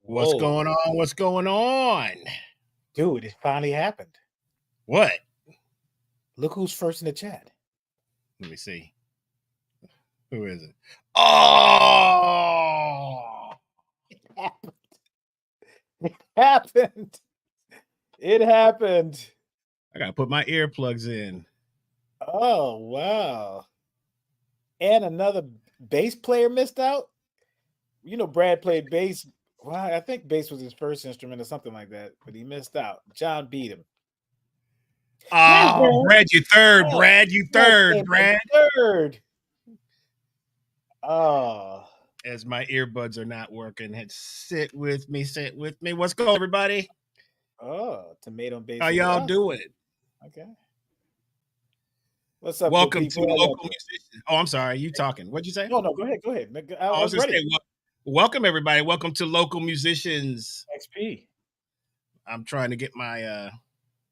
What's Whoa, going on? What's going on? dude, it finally happened. What? Look who's first in the chat. Let me see. Who is it? Oh, It happened. It happened. It happened. I gotta put my earplugs in. Oh, wow. And another bass player missed out. You know, Brad played bass. Well, I think bass was his first instrument or something like that, but he missed out. John beat him. Yes, Oh, Brad. Brad, you third. Oh, Brad, you Brad third. came in Brad. third. Oh. As my earbuds are not working, sit with me. Sit with me. What's going on, everybody? Oh, tomato bass. How y'all doing? Okay. What's up, good Welcome to people? Local Musicians. Oh, I'm sorry. You talking? What'd you say? No, go ahead. Go ahead. I I was was just ready. saying, welcome everybody. Welcome to Local Musicians. XP. I'm trying to get my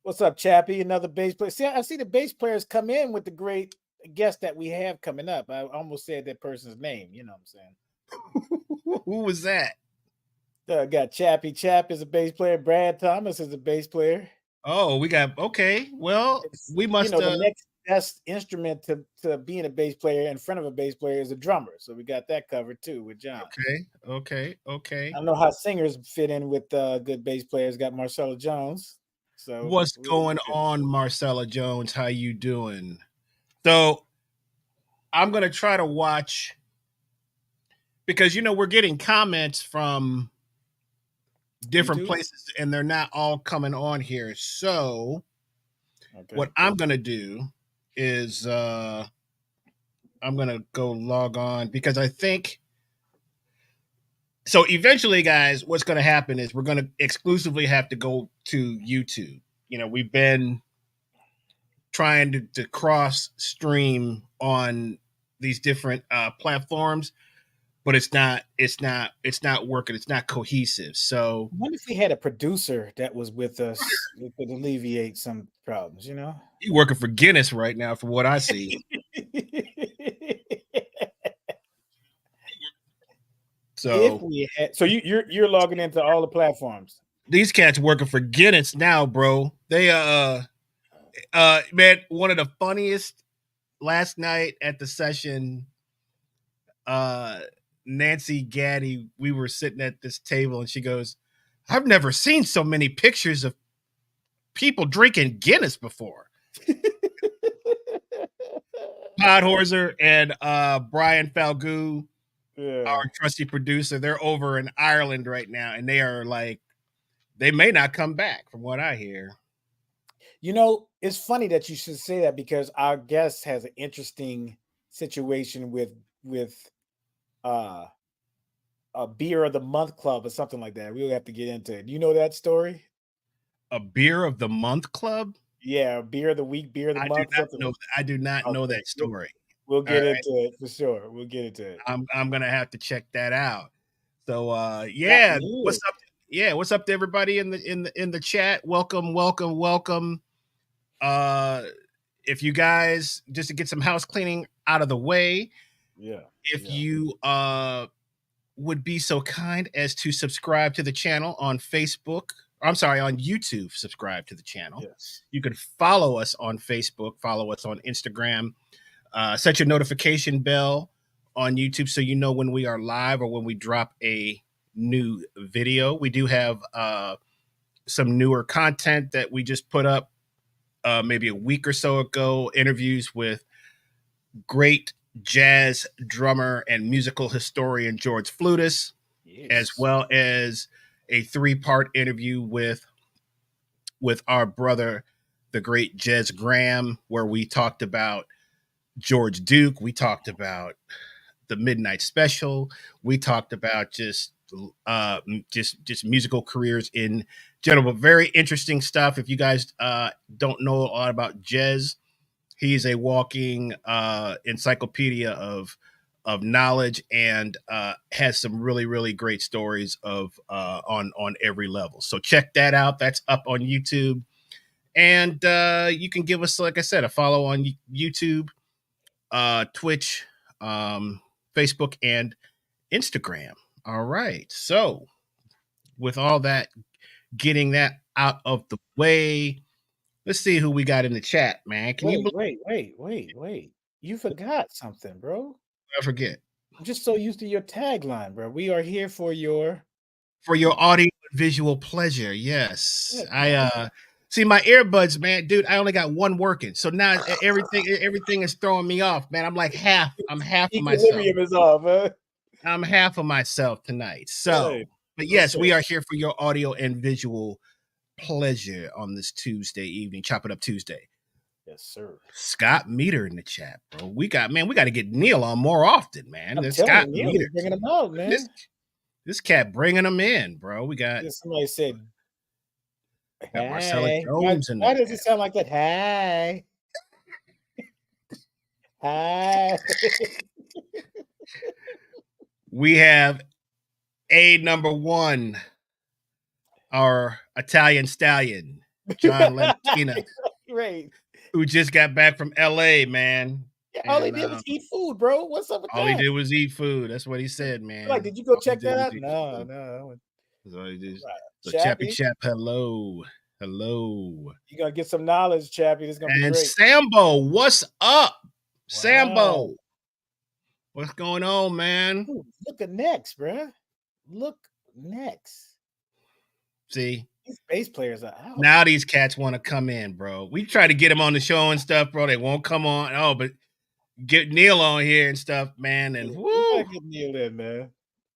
What's up, Chappie? Another bass player. See, I see the bass players come in with the great guest that we have coming up. I almost said that person's name. You know what I'm saying? Who was that? Got Chappie. Chap is a bass player. Brad Thomas is a bass player. Oh, we got okay. Well, we must the next best instrument to being a bass player in front of a bass player is a drummer. So we got that covered too with John. Okay. I don't know how singers fit in with good bass players. Got Marcella Jones. So what's going on, Marcella Jones? How you doing? So I'm gonna try to watch because we're getting comments from different YouTube? places and they're not all coming on here. So what I'm gonna do is I'm gonna go log on because I think so eventually, guys, what's going to happen is we're going to exclusively have to go to YouTube. We've been trying to cross stream on these different platforms, but it's not working. It's not cohesive. So I wonder if we had a producer that was with us, it could alleviate some problems, you're working for Guinness right now, from what I see. If we had, so you're logging into all the platforms. These cats working for Guinness now, bro. They man, one of the funniest last night at the session, Nancy Gaddy, we were sitting at this table and she goes, I've never seen so many pictures of people drinking Guinness before. Podhorser and Brian Falgout, our trusty producer, they're over in Ireland right now, and they are like, they may not come back, from what I hear. It's funny that you should say that because our guest has an interesting situation with a beer of the month club or something like that. We'll have to get into it. You know that story? A beer of the month club? Yeah, beer of the week, beer of the month. I do not know that story. We'll get into it for sure. We'll get into it. I'm gonna have to check that out. So yeah, what's up? Yeah, what's up to everybody in the chat? Welcome. If you guys, just to get some house cleaning out of the way, if you would be so kind as to subscribe to the channel on Facebook. I'm sorry, on YouTube, subscribe to the channel. Yes. You can follow us on Facebook, follow us on Instagram, set your notification bell on YouTube so you know when we are live or when we drop a new video. We do have some newer content that we just put up maybe a week or so ago, interviews with great jazz drummer and musical historian George Flutis, as well as a 3-part interview with our brother, the great Jez Graham, where we talked about George Duke. We talked about the Midnight Special. We talked about just musical careers in general, but very interesting stuff. If you guys don't know a lot about Jez, he's a walking encyclopedia of knowledge and has some really, really great stories of on every level. So check that out. That's up on YouTube. And you can give us, like I said, a follow on YouTube, Twitch, Facebook, and Instagram. All right. So with all that, getting that out of the way, let's see who we got in the chat, man. Can you Wait. You forgot something, bro. I forget? I'm just so used to your tagline, bro. We are here for your For your audio and visual pleasure. Yes. what I now? see my earbuds, man. Dude, I only got one working. So now everything is throwing me off, man. I'm half of myself. Equilibrium is off, huh? I'm half of myself tonight. Right. So, but yes, Okay. we are here for your audio and visual pleasure on this Tuesday evening. Chop it up Tuesday. Yes, sir. Scott Meter in the chat, bro. We got to get Neal on more often, man. I'm There's telling you, Scott Neil Meter. is bringing them out, This man. this cat bringing them in, bro. We got Somebody said, Marcella "Hey." Jones in the Why does it chat. sound like that? Hey, hey. We have a number one, our Italian stallion, John Lamtina, Right. who just got back from LA, man. Yeah, all they And did was eat food, bro. What's up with all he that? did was eat food. That's what he said, Like, man. did you go All he check did that was out? eat No, food. no. That's all he did. Right. So Chappy Chappie, Chap, hello. Hello. you're gonna get some knowledge, Chappie. This is gonna be And great. Sambo, what's up? Wow. Sambo, what's going on, man? Ooh, look at next, bruh. Look next. See, These bass players are out. now these cats want to come in, bro. We try to get them on the show and stuff, bro. They won't come on. Oh, but get Neal on here and stuff, man. And Yeah, we gotta whoo, get Neil in, man.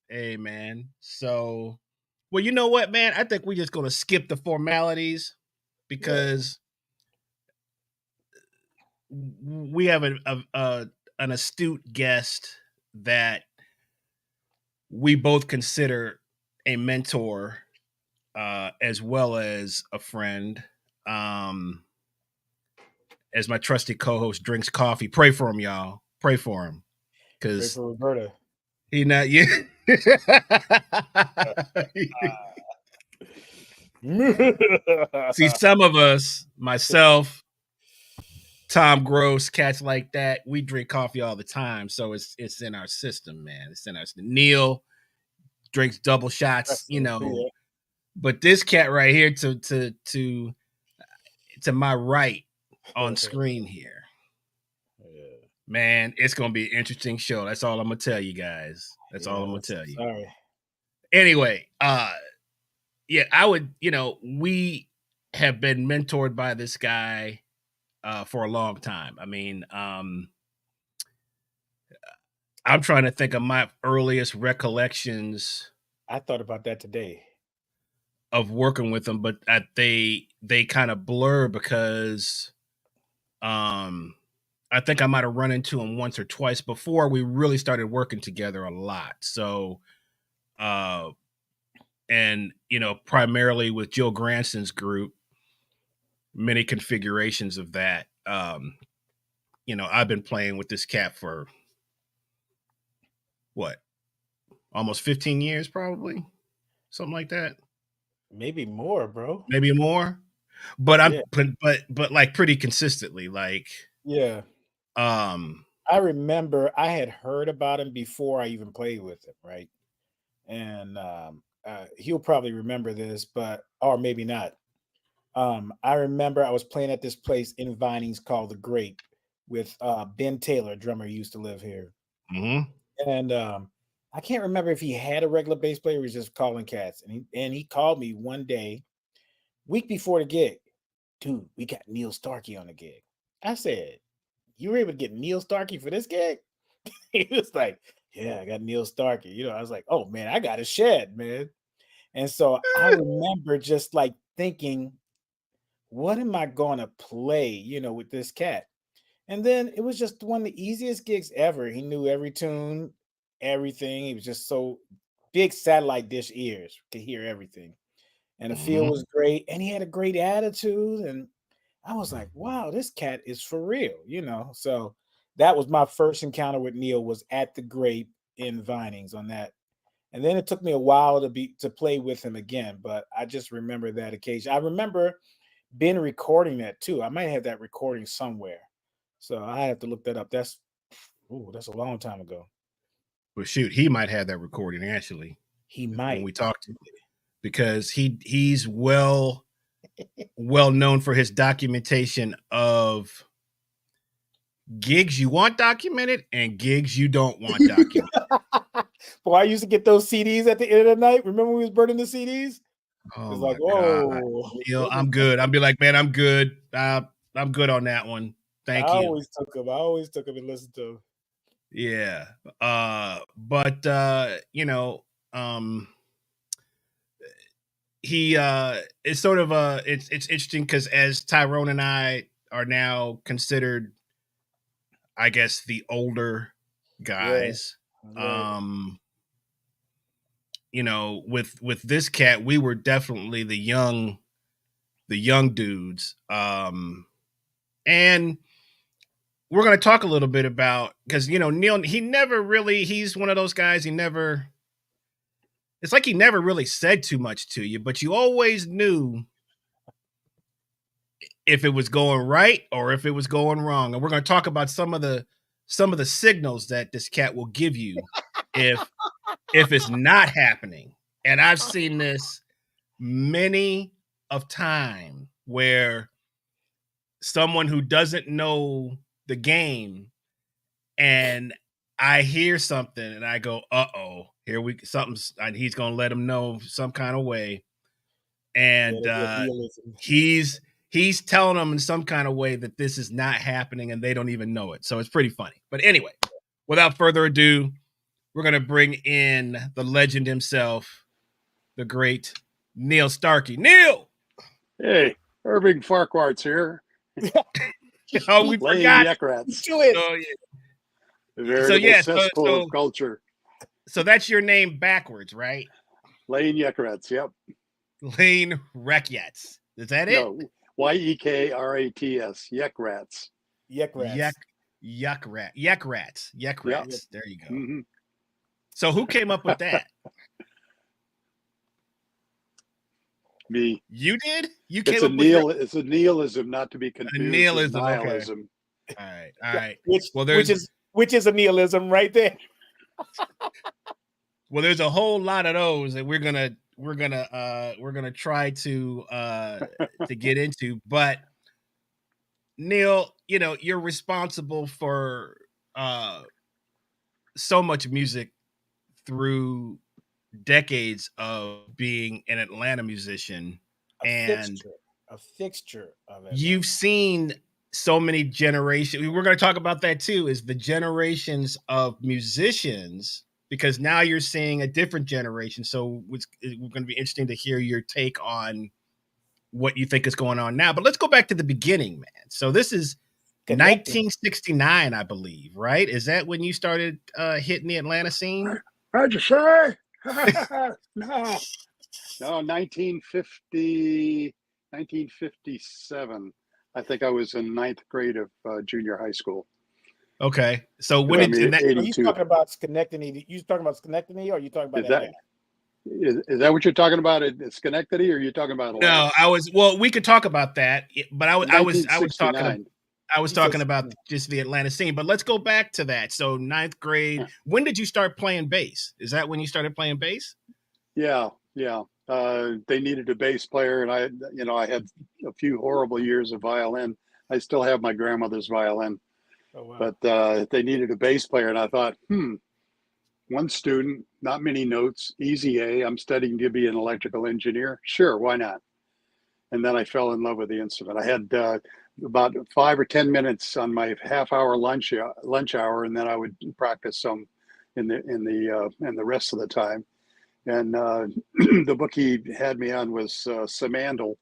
hey, man. So, well, you know what, man? I think we're just gonna skip the formalities Yeah. because we have an astute guest that we both consider a mentor, as well as a friend. Um, as my trusty co-host drinks coffee, pray for him, y'all. Pray for him, Pray because for Roberta. he not yet. See, some of us, myself, Tom Gross, cats like that, we drink coffee all the time, so it's in our system, man. It's in our system. Neal drinks double shots, you know. Yeah. But this cat right here, to my right on screen here, Yeah. man, it's gonna be an interesting show. That's all I'm gonna tell you guys. That's all I'm gonna Yes. tell you. Sorry. Anyway, yeah, I would, we have been mentored by this guy for a long time. I mean, I'm trying to think of my earliest recollections I thought about that today. of working with him, but they kind of blur because I think I might have run into him once or twice before we really started working together a lot. So, uh, and primarily with Joe Granson's group, many configurations of that. I've been playing with this cat for what, almost 15 years, probably something like that, Maybe more, bro. maybe more. But Yeah. but like pretty consistently, like Yeah. um, I remember I had heard about him before I even played with him, right? And he'll probably remember this, but or maybe not. I remember I was playing at this place in Vinings called the Grape with Ben Taylor, drummer who used to live here. mhm. And I can't remember if he had a regular bass player or he was just calling cats. And he called me one day, week before the gig. Dude, we got Neal Starkey on the gig. I said, "You were able to get Neal Starkey for this gig?" He was like, "Yeah, I got Neal Starkey." I was like, "Oh man, I got a shed, man." And so I remember just like thinking, what am I gonna play, with this cat? And then it was just one of the easiest gigs ever. He knew every tune, everything. He was just so big satellite dish ears, could hear everything. And the feel Mhm. was great. And he had a great attitude. And I was like, wow, this cat is for real. So that was my first encounter with Neal was at the Grape in Vinings on that. And then it took me a while to play with him again, but I just remember that occasion. I remember been recording that too. I might have that recording somewhere. So I have to look that up. That's a long time ago. But shoot, he might have that recording actually He when might. we talked. because he's well known for his documentation of gigs you want documented and gigs you don't want documented. Boy, I used to get those CDs at the end of the night. Remember we was burning the CDs? Oh It's my like, God, whoa. Neal, I'm good. I'll be like, man, I'm good. I'm good on that one. Thank I you. always took them. I always took them and listened to them. Yeah. But you know, he it's sort of it's interesting because as Tyrone and I are now considered, I guess, the older guys. Right. You know, with this cat, we were definitely the young dudes. And we're going to talk a little bit about, because you know, Neal, he's one of those guys, it's like he never really said too much to you, but you always knew if it was going right or if it was going wrong. And we're going to talk about some of the signals that this cat will give you if it's not happening. And I've seen this many of time where someone who doesn't know the game, and I hear something and I go, "Uh-oh, he's going to let him know some kind of way." And he's telling them in some kind of way that this is not happening and they don't even know it. So it's pretty funny. But anyway, without further ado, we're going to bring in the legend himself, the great Neal Starkey. Neal! Hey, Irving Farquhart's here. Oh, we forgot. Yuckrats. Oh, yeah. A veritable cesspool of culture. So that's your name backwards, right? Lane Yuckrats, yep. Lane Rekyats. Is that it? No, Yekrats. Yuckrats. Yuckrats. Yuckrats. Yep. There you go. Mm-hmm. So who came up with that? Me. You did? You came up with it's a Nealism, not to be confused. A Nealism, with nihilism. Okay. All right. Which is a Nealism right there. Well, there's a whole lot of those that we're gonna try to get into. But Neal, you know, you're responsible for so much music through decades of being an Atlanta musician, a fixture of it. You've seen so many generations. We're going to talk about that too, is the generations of musicians, because now you're seeing a different generation. So it's going to be interesting to hear your take on what you think is going on now. But let's go back to the beginning, man. So this is 1969, I believe, right? Is that when you started hitting the Atlanta scene? How'd you say? No, 1957. I think I was in ninth grade of junior high school. Okay, so when did that? Are you talking about Schenectady? You talking about Schenectady, or are you talking about that? Is that what you're talking about at Schenectady, or are you talking about Atlanta? No, we could talk about that, but I was talking about just the Atlanta scene. But let's go back to that. So ninth grade. When did you start playing bass? Is that when you started playing bass? Yeah. They needed a bass player, and I had a few horrible years of violin. I still have my grandmother's violin. Oh, wow. But they needed a bass player, and I thought, one student, not many notes, easy A. I'm studying to be an electrical engineer. Sure, why not? And then I fell in love with the instrument. I had about 5 or 10 minutes on my half-hour lunch hour, and then I would practice some in the rest of the time. And the book he had me on was Samandal,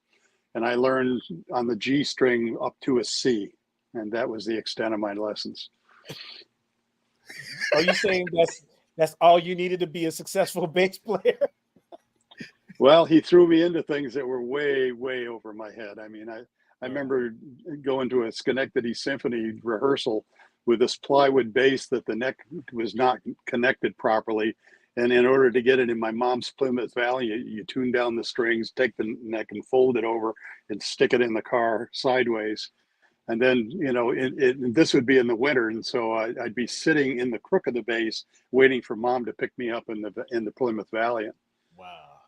and I learned on the G string up to a C, and that was the extent of my lessons. Are you saying that's all you needed to be a successful bass player? Well, he threw me into things that were way, way over my head. I mean, I remember going to a Schenectady Symphony rehearsal with this plywood bass that the neck was not connected properly. And in order to get it in my mom's Plymouth Valley, you tune down the strings, take the neck and fold it over and stick it in the car sideways. And then, this would be in the winter. And so I'd be sitting in the crook of the bass, waiting for mom to pick me up in the Plymouth Valley. Wow.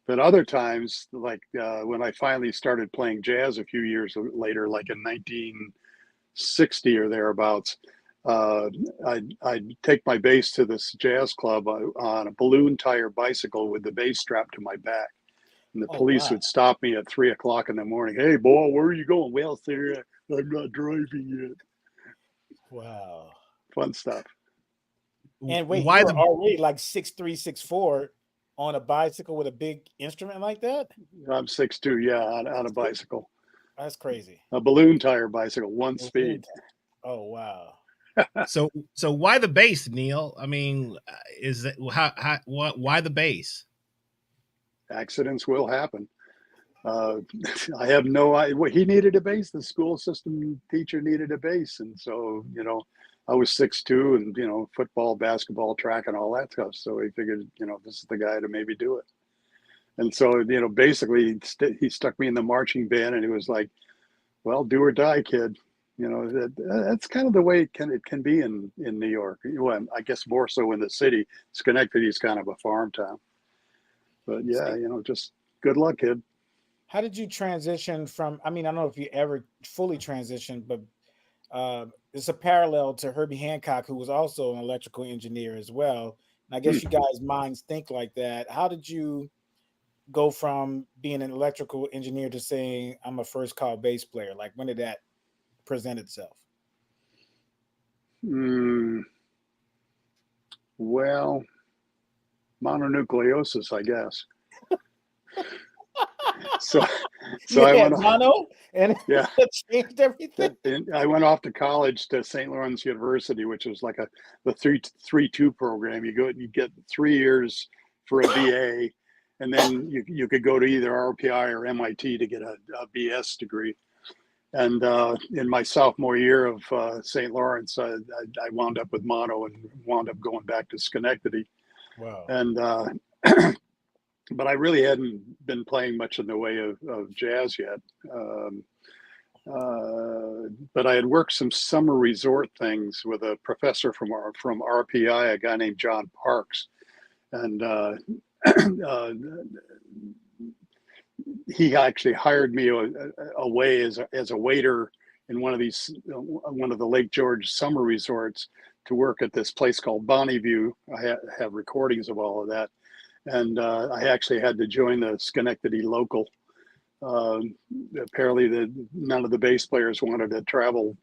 But other times, like when I finally started playing jazz a few years later, like in 1960 or thereabouts, I'd take my bass to this jazz club on a balloon tire bicycle with the bass strapped to my back. And the police would stop me at 3 o'clock in the morning. Hey, boy, where are you going? Well, sir, I'm not driving yet. Wow. Fun stuff. And wait, you're already like 6'3", 6'4", on a bicycle with a big instrument like that? I'm 6'2", yeah, on a bicycle. That's crazy. A balloon tire bicycle, one speed. Oh, wow. So why the bass, Neal? I mean, is that why the bass? Accidents will happen. I have no idea. He needed a bass. The school system teacher needed a bass, and so I was 6'2", and football, basketball, track, and all that stuff. So he figured, this is the guy to maybe do it. And so basically he stuck me in the marching band, and he was like, "Well, do or die, kid." That's kind of the way it can be in New York. Well, I guess more so in the city. Schenectady is kind of a farm town. But yeah, just good luck, kid. How did you transition from, I don't know if you ever fully transitioned, but it's a parallel to Herbie Hancock, who was also an electrical engineer as well. And I guess you guys' minds think like that. How did you go from being an electrical engineer to saying, I'm a first call bass player? Like, when did that present itself? Well, mononucleosis, I guess. So I went mono, and it changed everything. I went off to college to St. Lawrence University, which was like the 3-2 program. You get 3 years for a BA, and then you could go to either RPI or MIT to get a BS degree. And in my sophomore year of St. Lawrence, I wound up with mono and wound up going back to Schenectady. Wow. And but I really hadn't been playing much in the way of jazz yet. But I had worked some summer resort things with a professor from RPI, a guy named John Parks. And he actually hired me away as a waiter in one of the Lake George summer resorts to work at this place called Bonneview. I have recordings of all of that. And I actually had to join the Schenectady local. Apparently none of the bass players wanted to travel,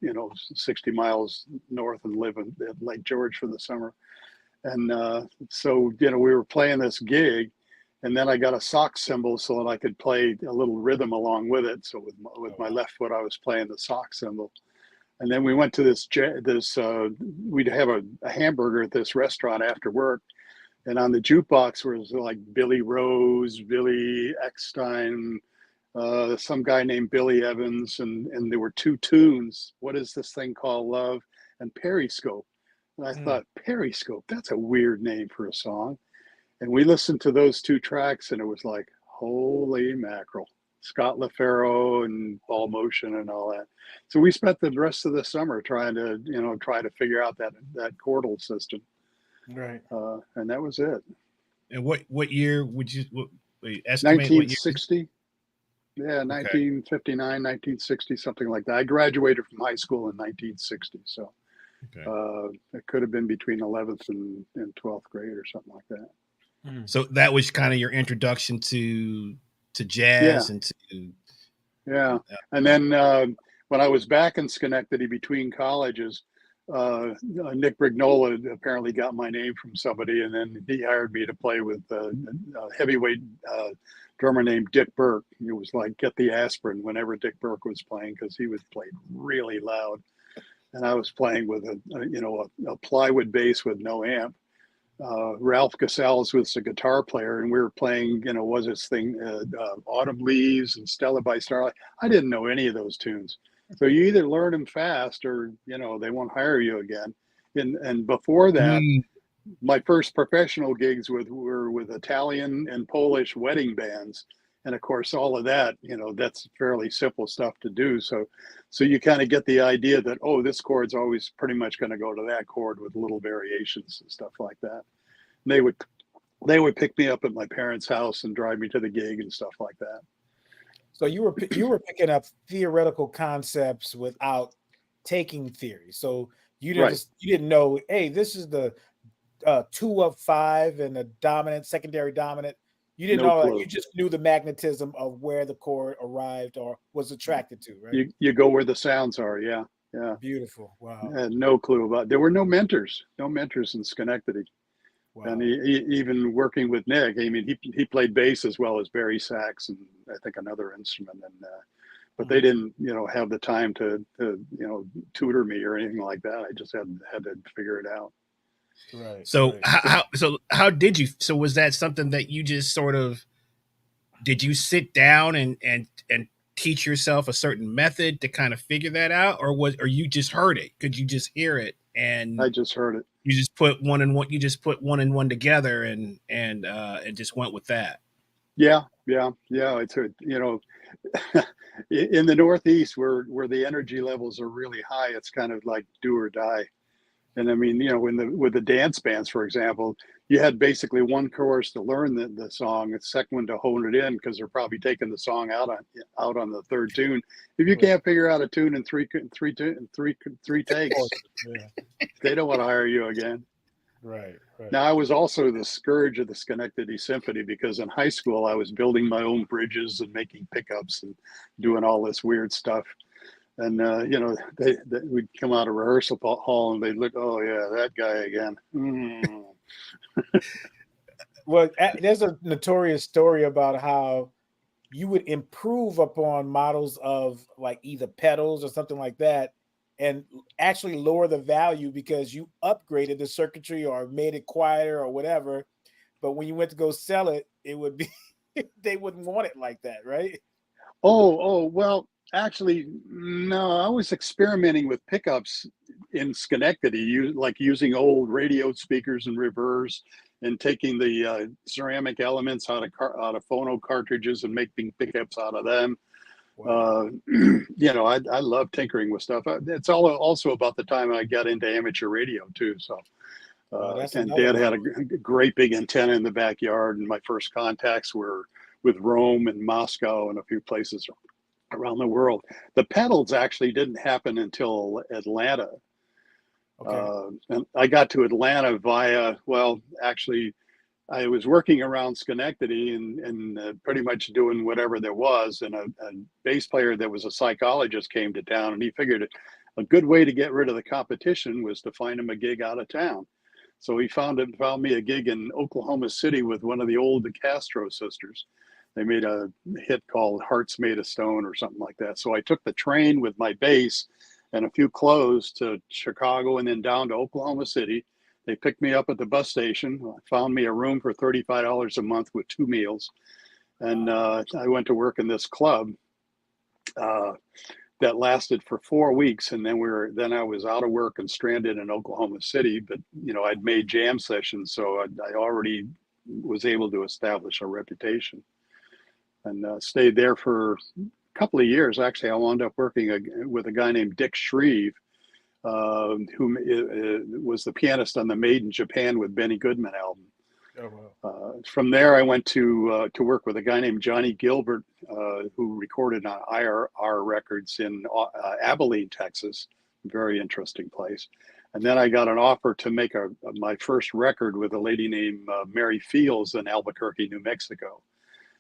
60 miles north and live at Lake George for the summer. And so, we were playing this gig, and then I got a sock cymbal so that I could play a little rhythm along with it. So with my left foot, I was playing the sock cymbal. And then we went to we'd have a hamburger at this restaurant after work. And on the jukebox was like Billy Rose, Billy Eckstein, some guy named Billy Evans, and there were 2 tunes. What is this thing called Love? And Periscope. And I thought, Periscope, that's a weird name for a song. And we listened to those 2 tracks, and it was like, holy mackerel. Scott LaFaro and Ball Motion and all that. So we spent the rest of the summer trying to figure out that chordal system. Right. And that was it. And what year would you estimate? 1960. Yeah, 1959, 1960, something like that. I graduated from high school in 1960, so it could have been between 11th and 12th grade or something like that. So that was kind of your introduction to jazz and to and then when I was back in Schenectady between colleges, Nick Brignola apparently got my name from somebody, and then he hired me to play with a heavyweight drummer named Dick Burke. It was like get the aspirin whenever Dick Burke was playing, because he was played really loud, and I was playing with a plywood bass with no amp. Ralph Casals was a guitar player, and we were playing, was this thing, Autumn Leaves and Stella by Starlight. I didn't know any of those tunes. So you either learn them fast or, they won't hire you again. And before that, my first professional gigs were with Italian and Polish wedding bands. And of course, all of that, that's fairly simple stuff to do. So you kind of get the idea that, oh, this chord's always pretty much going to go to that chord with little variations and stuff like that. And they would they would pick me up at my parents' house and drive me to the gig and stuff like that. So you were picking up theoretical concepts without taking theory. So you didn't know, hey, this is the 2 of 5 and the dominant, secondary dominant. You didn't know that. You just knew the magnetism of where the chord arrived or was attracted to, right? You go where the sounds are. Yeah. Yeah. Beautiful. Wow. I had no clue about. There were no mentors in Schenectady. Wow. And he even working with Nick, I mean, he played bass as well as Barry sax and I think another instrument. And but they didn't, have the time to tutor me or anything like that. I just had to figure it out. Right. So how did you? So was that something that you just sort of? Did you sit down and teach yourself a certain method to kind of figure that out, or you just heard it? Could you just hear it? And I just heard it. You just put one and one. You just put one and one together and just went with that. Yeah. It's in the Northeast where the energy levels are really high. It's kind of like do or die. And I mean, with the dance bands, for example, you had basically one chorus to learn the song, the second one to hone it in because they're probably taking the song out on the third tune. If you can't figure out a tune in three takes, they don't want to hire you again. Right. Now, I was also the scourge of the Schenectady Symphony because in high school I was building my own bridges and making pickups and doing all this weird stuff. And, we'd come out of rehearsal hall and they'd look, oh, yeah, that guy again. Well, there's a notorious story about how you would improve upon models of like either pedals or something like that and actually lower the value because you upgraded the circuitry or made it quieter or whatever. But when you went to go sell it, it would be, they wouldn't want it like that, right? Oh, well. Actually, no, I was experimenting with pickups in Schenectady, using old radio speakers and reverbs and taking the ceramic elements out of phono cartridges and making pickups out of them. Wow. I love tinkering with stuff. It's also about the time I got into amateur radio too. So, and Dad had a great big antenna in the backyard, and my first contacts were with Rome and Moscow and a few places around the world. The pedals actually didn't happen until Atlanta. Okay. And I got to Atlanta actually, I was working around Schenectady and pretty much doing whatever there was. And a bass player that was a psychologist came to town, and he figured a good way to get rid of the competition was to find him a gig out of town. So he found me a gig in Oklahoma City with one of the old DeCastro sisters. They made a hit called Hearts Made of Stone or something like that. So I took the train with my bass and a few clothes to Chicago and then down to Oklahoma City. They picked me up at the bus station, found me a room for $35 a month with 2 meals. And I went to work in this club that lasted for 4 weeks. And then I was out of work and stranded in Oklahoma City. But, I'd made jam sessions, so I already was able to establish a reputation. And stayed there for a couple of years. Actually, I wound up working with a guy named Dick Shreve, who was the pianist on the Made in Japan with Benny Goodman album. Oh, wow. From there, I went to work with a guy named Johnny Gilbert, who recorded on IRR Records in Abilene, Texas. Very interesting place. And then I got an offer to make my first record with a lady named Mary Fields in Albuquerque, New Mexico.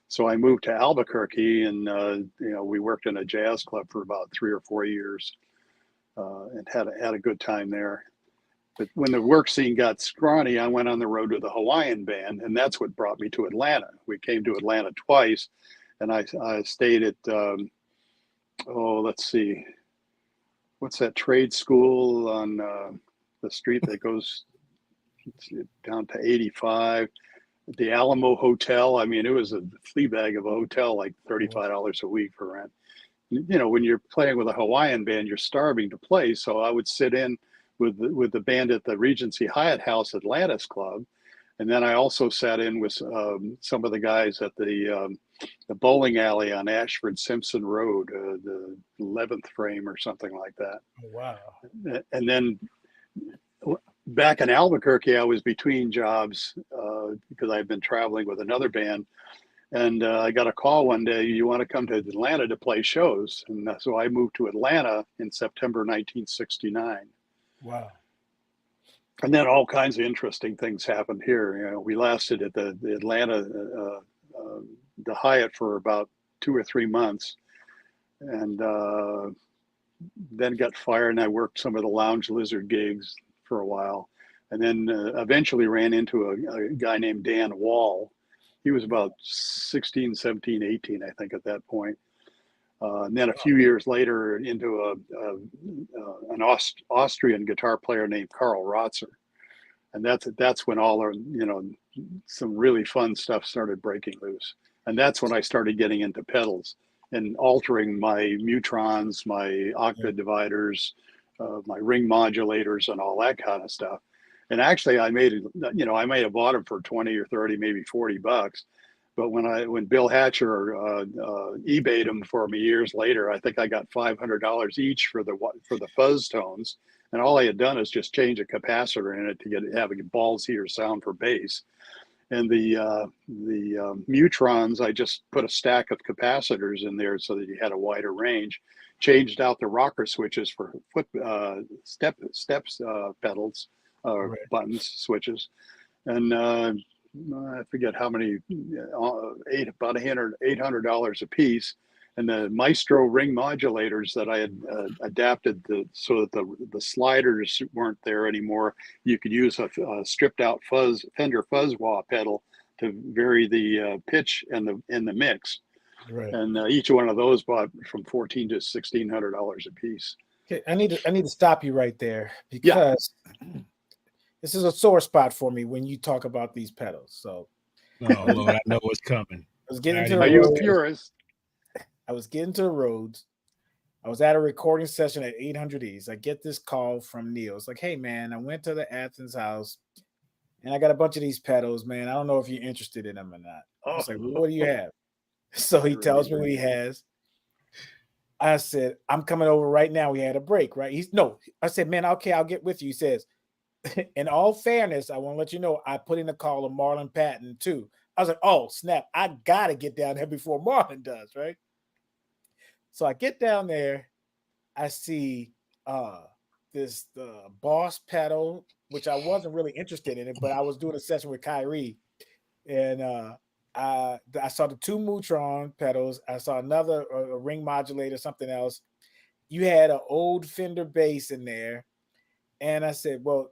So I moved to Albuquerque, and we worked in a jazz club for about 3 or 4 years, and had a good time there. But when the work scene got scrawny, I went on the road with a Hawaiian band, and that's what brought me to Atlanta. We came to Atlanta twice, and I stayed at let's see, what's that trade school on the street that goes down to 85? The Alamo Hotel. I mean, it was a flea bag of a hotel, like $35 a week for rent. When you're playing with a Hawaiian band, you're starving to play. So I would sit in with the band at the Regency Hyatt House Atlantis Club. And then I also sat in with some of the guys at the bowling alley on Ashford Simpson Road, the 11th Frame or something like that. Oh, wow. And then back in Albuquerque, I was between jobs because I've been traveling with another band. And I got a call one day, you want to come to Atlanta to play shows? And so I moved to Atlanta in September 1969. Wow. And then all kinds of interesting things happened here. You know, we lasted at the Atlanta, the Hyatt for about 2 or 3 months. And then got fired, and I worked some of the Lounge Lizard gigs for a while. And then eventually ran into a guy named Dan Wall. He was about 16, 17, 18, I think, at that point. And then a few years later into an Austrian guitar player named Karl Rotzer. And that's when all our, some really fun stuff started breaking loose. And that's when I started getting into pedals and altering my Mutrons, my octa dividers, my ring modulators, and all that kind of stuff. And actually, I may have bought them for 20 or 30, maybe $40. But when Bill Hatcher eBayed them for me years later, I think I got $500 each for the fuzz tones. And all I had done is just change a capacitor in it to have a ballsier sound for bass. And the Mutrons, I just put a stack of capacitors in there so that you had a wider range. Changed out the rocker switches for steps pedals, buttons, switches, and I forget how many, about $800 a piece. And the Maestro ring modulators that I had adapted so that the sliders weren't there anymore. You could use a stripped out Fender fuzz wah pedal to vary the pitch and the mix. Right. And each one of those bought from $1,400 to $1,600 a piece. Okay, I need to stop you right there because this is a sore spot for me when you talk about these pedals. So, oh Lord, I know what's coming. I was getting to Are you a purist? I was getting to the roads. I was at a recording session at 800 East. I get this call from Neal. It's like, hey man, I went to the Athens house and I got a bunch of these pedals, man. I don't know if you're interested in them or not. I was like, well, what do you have? So he tells me what he has. I said, I'm coming over right now. We had a break, right? I said, man, okay, I'll get with you. He says, in all fairness, I want to let you know, I put in a call of Marlon Patton too. I was like, oh, snap. I got to get down there before Marlon does, right? So I get down there. I see this Boss pedal, which I wasn't really interested in it, but I was doing a session with Kyrie. And I saw the 2 Mutron pedals. I saw another a ring modulator, something else. You had an old Fender bass in there. And I said, well,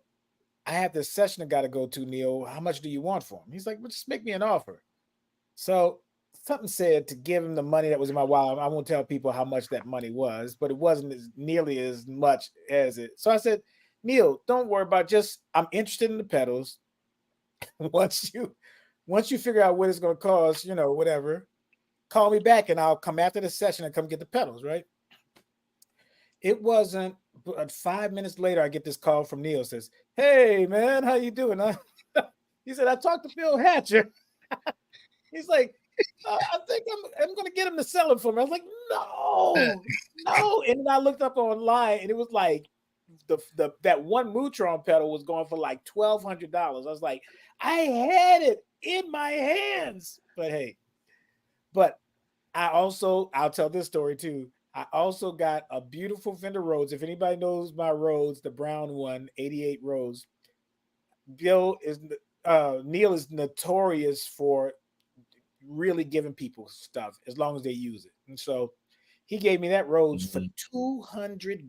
I have this session I got to go to, Neal. How much do you want for him? He's like, well, just make me an offer. So something said to give him the money that was in my wallet. I won't tell people how much that money was, but it wasn't nearly as much as it. So I said, Neal, don't worry about it. I'm interested in the pedals. Once you figure out what it's going to cost, whatever, call me back and I'll come after the session and come get the pedals, right? It wasn't, but 5 minutes later, I get this call from Neal. Says, hey, man, how you doing? He said, I talked to Bill Hatcher. He's like, I think I'm going to get him to sell it for me. I was like, no. And then I looked up online, and it was like that one Mutron pedal was going for like $1,200. I was like, I had it in my hands. But hey, I'll tell this story too. I also got a beautiful Fender Rhodes. If anybody knows my Rhodes, the brown one, 88 Rhodes, Neal is notorious for really giving people stuff as long as they use it. And so he gave me that Rhodes for $200.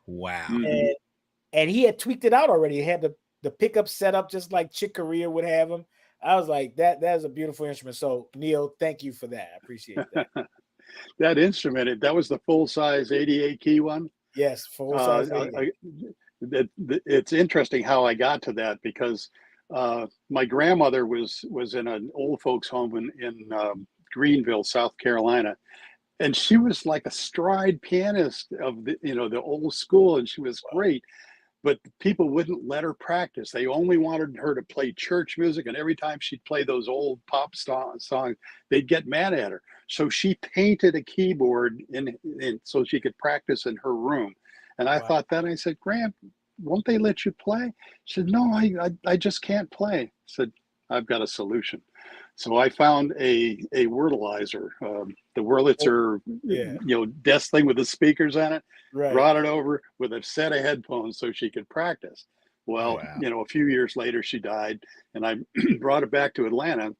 Wow. And he had tweaked it out already. He had the pickup set up just like Chick Corea would have them. I was like, that is a beautiful instrument. So Neal, thank you for that. I appreciate that. That instrument, that was the full-size 88 key one? Yes, full-size. It's interesting how I got to that because my grandmother was in an old folks home in Greenville, South Carolina. And she was like a stride pianist of the old school, and she was great. But people wouldn't let her practice. They only wanted her to play church music. And every time she'd play those old pop songs, they'd get mad at her. So she painted a keyboard in so she could practice in her room. And I thought that, I said, Graham, won't they let you play? She said, no, I just can't play. I said, I've got a solution. So I found a Wordalizer, the Wurlitzer, desk thing with the speakers on it. Right. Brought it over with a set of headphones so she could practice. Well, a few years later she died, and I brought it back to Atlanta,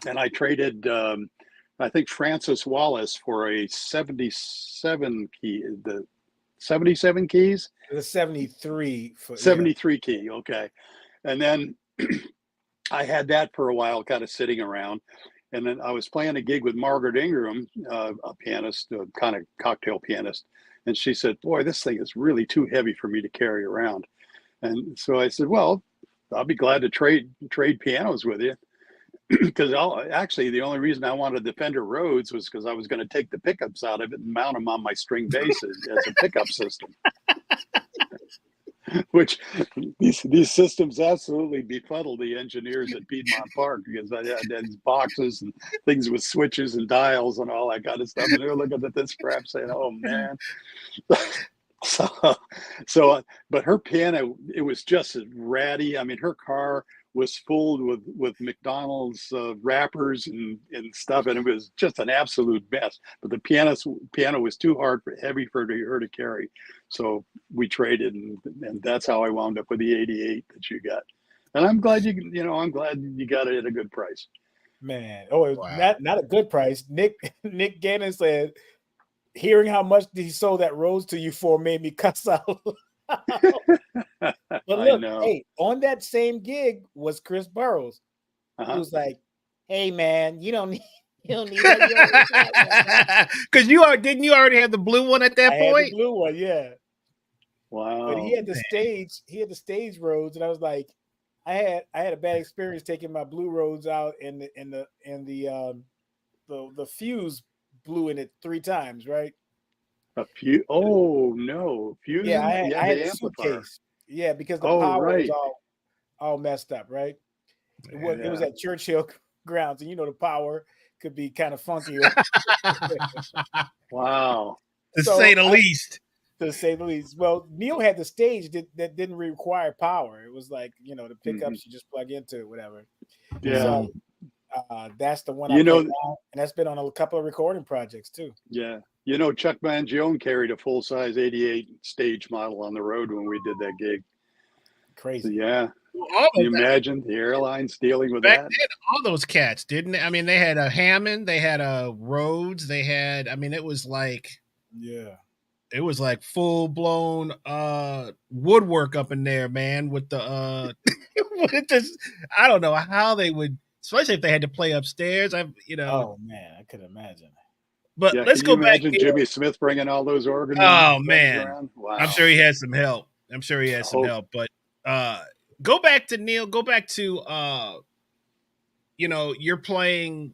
and I traded, I think, Francis Wallace for a 77 key, the 77 keys. The 73 for 73 key, okay, and then. I had that for a while, kind of sitting around. And then I was playing a gig with Margaret Ingram, a pianist, a kind of cocktail pianist. And she said, boy, this thing is really too heavy for me to carry around. And so I said, well, I'll be glad to trade pianos with you. Because actually, the only reason I wanted the Fender Rhodes was because I was going to take the pickups out of it and mount them on my string bass as a pickup system. Which these systems absolutely befuddled the engineers at Piedmont Park, because I had these boxes and things with switches and dials and all that kind of stuff. And they're looking at this crap saying, oh, man. But her piano, it was just ratty. I mean, her car was full with McDonald's wrappers and stuff, and it was just an absolute mess. But the piano was too heavy for her to carry, so we traded, and that's how I wound up with the 88 that you got. And I'm glad I'm glad you got it at a good price. Man, not a good price. Nick Gannon said, hearing how much he sold that Rose to you for made me cuss out. But look, hey, on that same gig was Chris Burroughs, who was like, "Hey, man, you don't need that." Because didn't you already have the blue one at that point? Had the blue one, yeah. Wow. But he had the stage Rhodes, and I was like, I had a bad experience taking my blue Rhodes out, and the fuse blew in it 3 times, right? A few. Oh no, fuse. Yeah, I had a suitcase. Yeah, because the power was all messed up, right? It was at Churchill grounds, and the power could be kind of funky. Wow, to say the least. To say the least. Well, Neal had the stage that didn't require power. It was like the pickups you just plug into, whatever. Yeah. So, that's the one I played now, and that's been on a couple of recording projects too. Yeah. Chuck Mangione carried a full-size 88 stage model on the road when we did that gig. Crazy. So, yeah. Can you imagine the airlines dealing with that? All those cats, didn't they? I mean, they had a Hammond, they had a Rhodes, they had, it was like, it was like full-blown woodwork up in there, man, with the I don't know how they would, especially if they had to play upstairs. Oh man, I could imagine. But let's go back. Imagine Jimmy Smith bringing all those organs. Oh man, around? Wow. I'm sure he had some help. But go back to Neal. Go back to you're playing,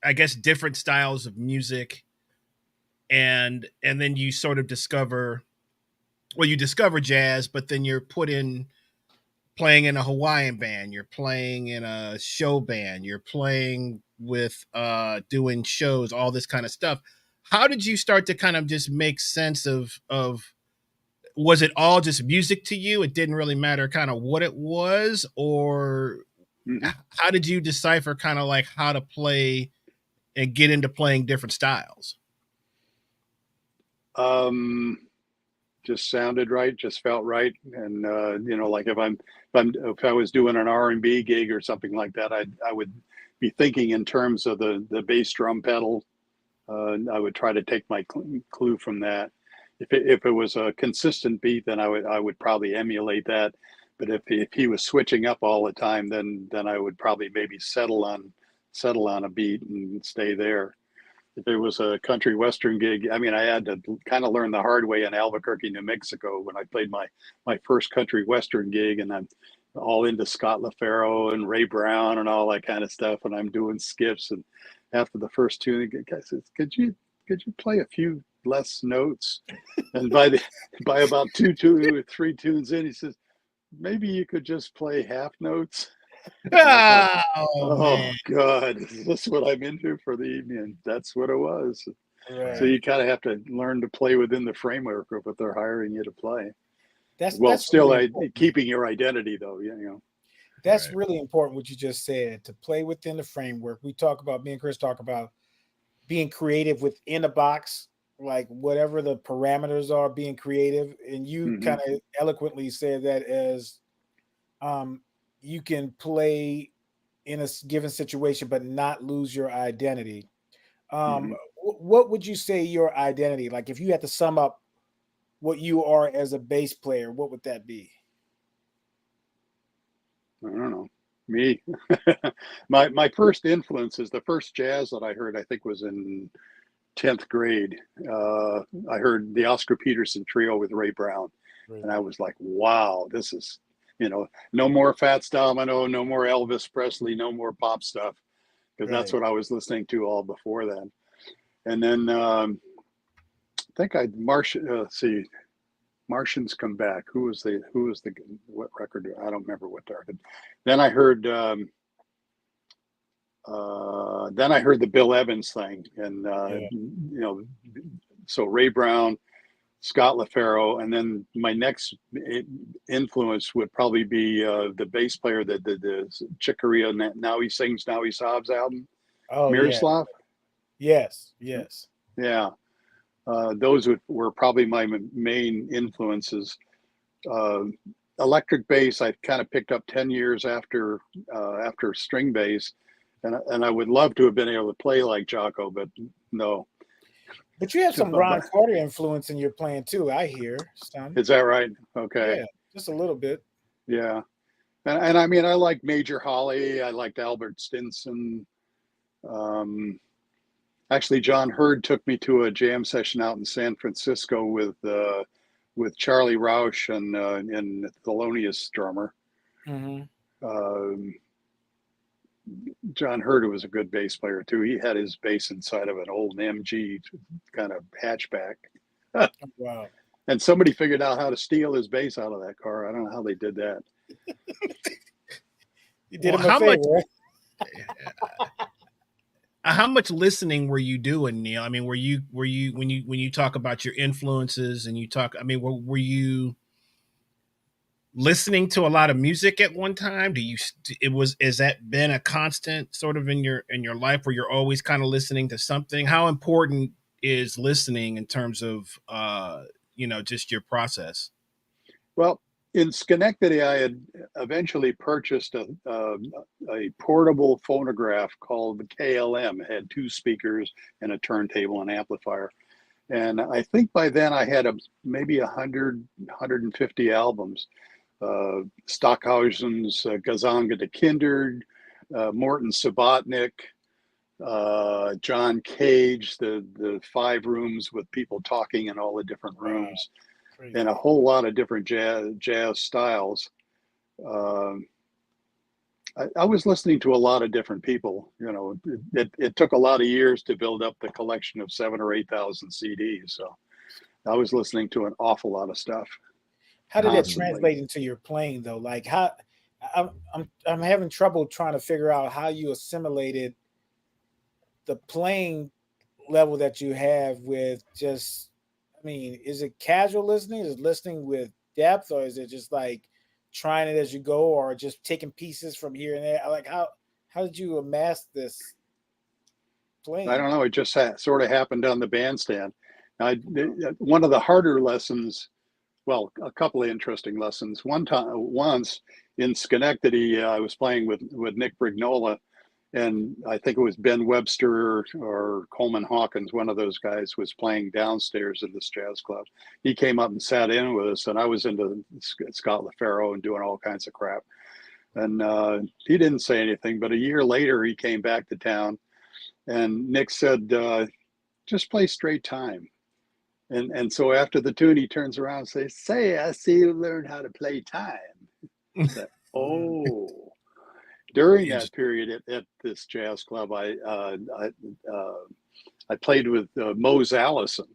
I guess, different styles of music, and then you sort of discover jazz, but then you're playing in a Hawaiian band, you're playing in a show band, you're playing with doing shows, all this kind of stuff. How did you start to kind of just make sense of was it all just music to you? It didn't really matter kind of what it was, or how did you decipher kind of like how to play and get into playing different styles? Just sounded right, just felt right. And like if I was doing an R&B gig or something like that, I would be thinking in terms of the bass drum pedal. I would try to take my clue from that. If it was a consistent beat, then I would probably emulate that. But if he was switching up all the time, then I would probably maybe settle on a beat and stay there. If it was a country western gig, I had to kind of learn the hard way in Albuquerque, New Mexico, when I played my first country western gig, and I'm all into Scott LaFaro and Ray Brown and all that kind of stuff, and I'm doing skips. And after the first tune, the guy says, "Could you play a few less notes?" And by about 2 or 3 tunes in, he says, "Maybe you could just play half notes." Oh God, is this what I'm into for the evening? That's what it was. Right. So you kind of have to learn to play within the framework of what they're hiring you to play. Well, That's still really important. keeping your identity, though. You know. That's really important. What you just said, to play within the framework. Me and Chris talk about being creative within a box, like whatever the parameters are, being creative. And you kind of eloquently said that as you can play in a given situation, but not lose your identity. What would you say your identity, like if you had to sum up what you are as a bass player, what would that be? I don't know. Me. my first influences, the first jazz that I heard, I think was in 10th grade. I heard the Oscar Peterson trio with Ray Brown. And I was like, wow, this is, no more Fats Domino, no more Elvis Presley, no more pop stuff. Because that's what I was listening to all before then. And then I think Martians Come Back. Who was the what record? I don't remember what record. Then I heard the Bill Evans thing, and so Ray Brown, Scott LaFaro, and then my next influence would probably be the bass player that did the Chick Corea Now He Sings, Now He Sobs album. Oh, Miroslav? Yes. Yeah. Those were probably my main influences. Electric bass, I kind of picked up 10 years after string bass, and I would love to have been able to play like Jocko, but no. But you have some Ron Carter influence in your playing too, I hear. Some. Is that right? Okay. Yeah, just a little bit. Yeah. And I mean, I like Major Holly. I liked Albert Stinson. Actually, John Hurd took me to a jam session out in San Francisco with Charlie Rausch and Thelonious drummer. John Hurd was a good bass player too. He had his bass inside of an old MG kind of hatchback. Wow. And somebody figured out how to steal his bass out of that car. I don't know how they did that. You did him a favor. How much listening were you doing, Neal? I mean, were you when you talk about your influences and you talk, I mean, were you listening to a lot of music at one time? Is that been a constant sort of in your life where you're always kind of listening to something? How important is listening in terms of just your process? Well, in Schenectady, I had eventually purchased a portable phonograph called the KLM. It had 2 speakers and a turntable and amplifier. And I think by then I had maybe 150 albums. Stockhausen's Gazanga de Kinderd, Morton Subotnick, John Cage, the 5 rooms with people talking in all the different rooms. And a whole lot of different jazz styles. I was listening to a lot of different people. It took a lot of years to build up the collection of 7,000 or 8,000 CDs. So I was listening to an awful lot of stuff. How did that translate into your playing though? Like how I'm having trouble trying to figure out how you assimilated the playing level that you have with just. I mean, is it casual listening? Is it listening with depth, or is it just like trying it as you go, or just taking pieces from here and there? Like how did you amass this playing? I don't know. It just sort of happened on the bandstand. One of the harder lessons, well, a couple of interesting lessons. Once in Schenectady, I was playing with Nick Brignola, and I think it was Ben Webster or Coleman Hawkins, one of those guys, was playing downstairs in this jazz club. He came up and sat in with us, and I was into Scott LaFaro and doing all kinds of crap. And he didn't say anything, but a year later, he came back to town, and Nick said, just play straight time. And so after the tune, he turns around and says, "Say, I see you learned how to play time." I said, oh. During that period at this jazz club, I played with Mose Allison.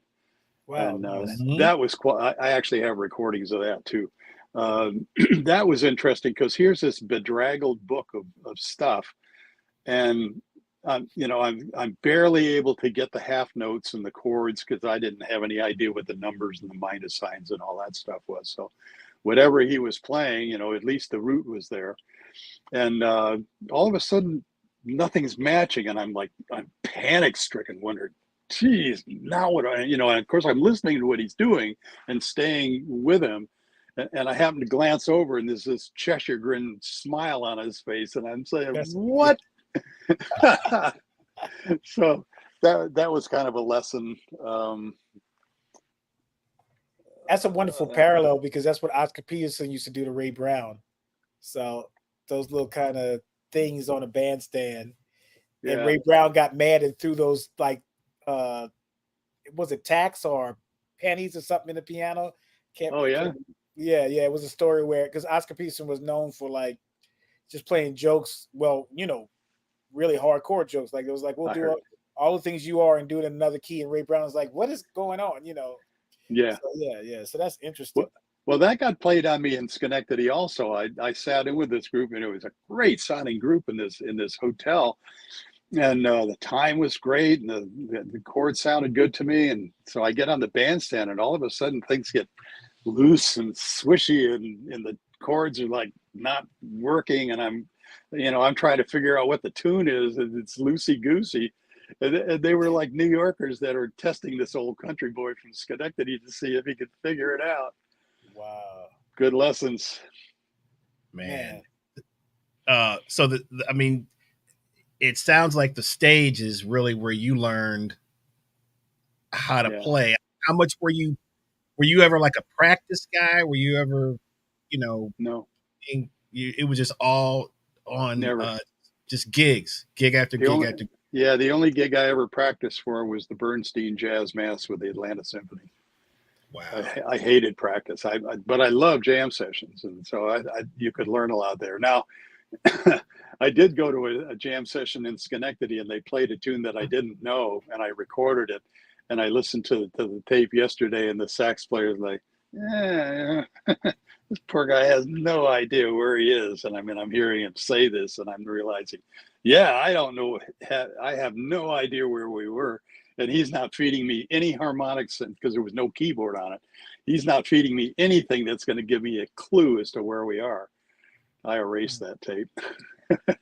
Wow. And that was quite, I actually have recordings of that too. That was interesting because here's this bedraggled book of stuff. And, I'm barely able to get the half notes and the chords because I didn't have any idea what the numbers and the minus signs and all that stuff was. So whatever he was playing, you know, at least the root was there. And all of a sudden, nothing's matching. And I'm panic stricken, wondering, geez, now what you know, and of course I'm listening to what he's doing and staying with him. And I happen to glance over and there's this Cheshire grin smile on his face. And I'm saying, what? So that was kind of a lesson. That's a wonderful parallel, because that's what Oscar Peterson used to do to Ray Brown. So those little kind of things on a bandstand. Yeah. And Ray Brown got mad and threw those, like, was it tacks or pennies or something in the piano? Yeah, it was a story where, because Oscar Peterson was known for, like, just playing jokes, well, you know, really hardcore jokes. Like, it was like, we'll do all the things you are and do it in another key. And Ray Brown was like, what is going on, you know? Yeah. So, so that's interesting. Well, that got played on me in Schenectady also. I sat in with this group, and it was a great sounding group in this hotel. And the time was great, and the chords sounded good to me. And so I get on the bandstand, and all of a sudden things get loose and swishy, and the chords are like not working. And I'm trying to figure out what the tune is, and it's loosey goosey. And they were like New Yorkers that are testing this old country boy from Schenectady to see if he could figure it out. Wow. Good lessons. Man. So I mean, it sounds like the stage is really where you learned how to play. How much were you ever like a practice guy? Were you ever, No, it was just all on just gig after gig after gig. Yeah, the only gig I ever practiced for was the Bernstein Jazz Mass with the Atlanta Symphony. Wow. I hated practice, but I love jam sessions, and so you could learn a lot there. Now, I did go to a jam session in Schenectady, and they played a tune that I didn't know, and I recorded it, and I listened to the tape yesterday, and the sax player is like, this poor guy has no idea where he is. And I'm hearing him say this, and I'm realizing, I don't know. I have no idea where we were. And he's not feeding me any harmonics because there was no keyboard on it. He's not feeding me anything that's going to give me a clue as to where we are. I erased that tape.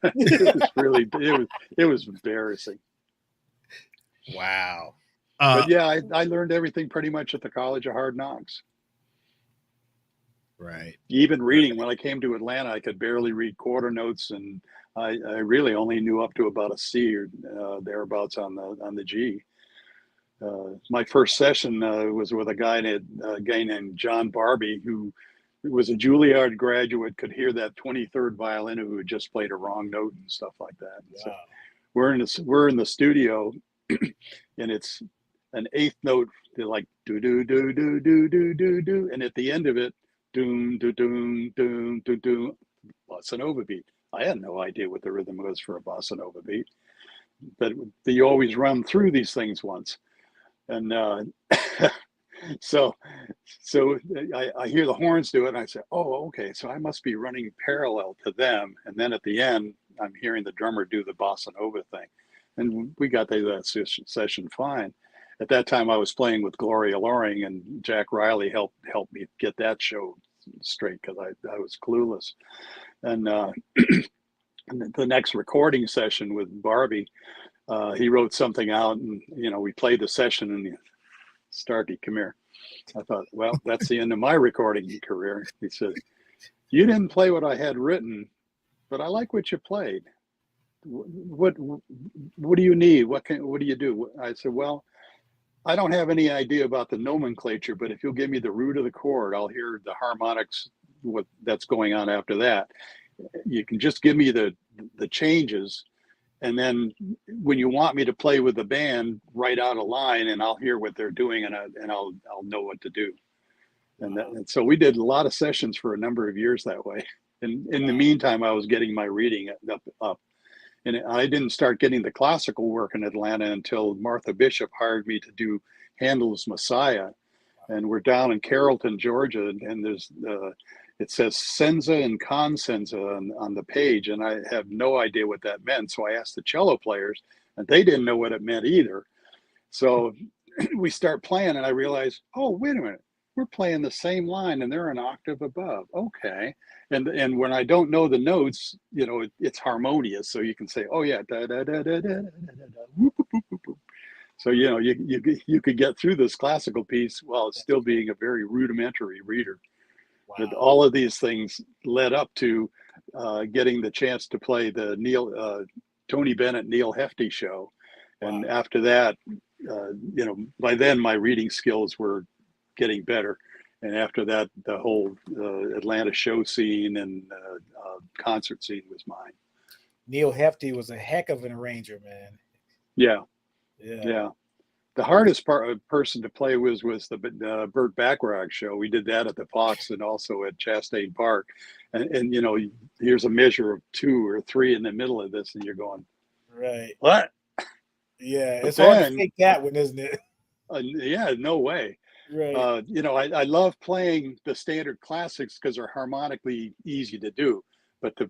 It was embarrassing. Wow. But I learned everything pretty much at the College of Hard Knocks. Right. Even reading, when I came to Atlanta, I could barely read quarter notes, and I really only knew up to about a C or thereabouts on the G. My first session was with a guy named John Barbie, who was a Juilliard graduate, could hear that 23rd violin who had just played a wrong note and stuff like that. Wow. So we're in the studio, and it's an eighth note. They're like do do do do do do do do, and at the end of it, doom do doom doom do doom, bossa nova beat. I had no idea what the rhythm was for a bossa nova beat, but you always run through these things once, and so I hear the horns do it, and I say, oh, okay, so I must be running parallel to them. And then at the end, I'm hearing the drummer do the bossa nova thing, and we got that session fine. At that time, I was playing with Gloria Loring, and Jack Riley helped me get that show straight because I was clueless. And the next recording session with Barbie, he wrote something out, and we played the session, and Starkey, come here. I thought, well, that's the end of my recording career. He said, you didn't play what I had written, but I like what you played. What do you need? What do you do? I said, well, I don't have any idea about the nomenclature, but if you'll give me the root of the chord, I'll hear the harmonics, what that's going on after that. You can just give me the changes, and then when you want me to play with the band, write out a line, and I'll hear what they're doing, and I'll know what to do. And so we did a lot of sessions for a number of years that way. And in the meantime, I was getting my reading up. And I didn't start getting the classical work in Atlanta until Martha Bishop hired me to do Handel's Messiah. And we're down in Carrollton, Georgia, and there's it says senza and consenza on the page, and I have no idea what that meant. So I asked the cello players, and they didn't know what it meant either. So we start playing, and I realized, oh, wait a minute, we're playing the same line and they're an octave above. Okay. And when I don't know the notes, you know, it's harmonious. So you can say, oh yeah, da da da da da da da da, whoop, whoop, whoop, whoop, whoop. So you know, you could get through this classical piece while it's still being a very rudimentary reader. Wow. But all of these things led up to getting the chance to play the Tony Bennett, Neal Hefti show. And Wow. after that, you know, by then my reading skills were getting better. And after that, the whole Atlanta show scene and concert scene was mine. Neal Hefti was a heck of an arranger, man. Yeah. Yeah. Yeah. The hardest person to play was the Burt Bacharach show. We did that at the Fox and also at Chastain Park. And you know, here's a measure of 2 or 3 in the middle of this, and you're going, right. What? Yeah, But it's hard to fake that one, isn't it? Yeah, no way. Right. You know, I love playing the standard classics because they're harmonically easy to do. But to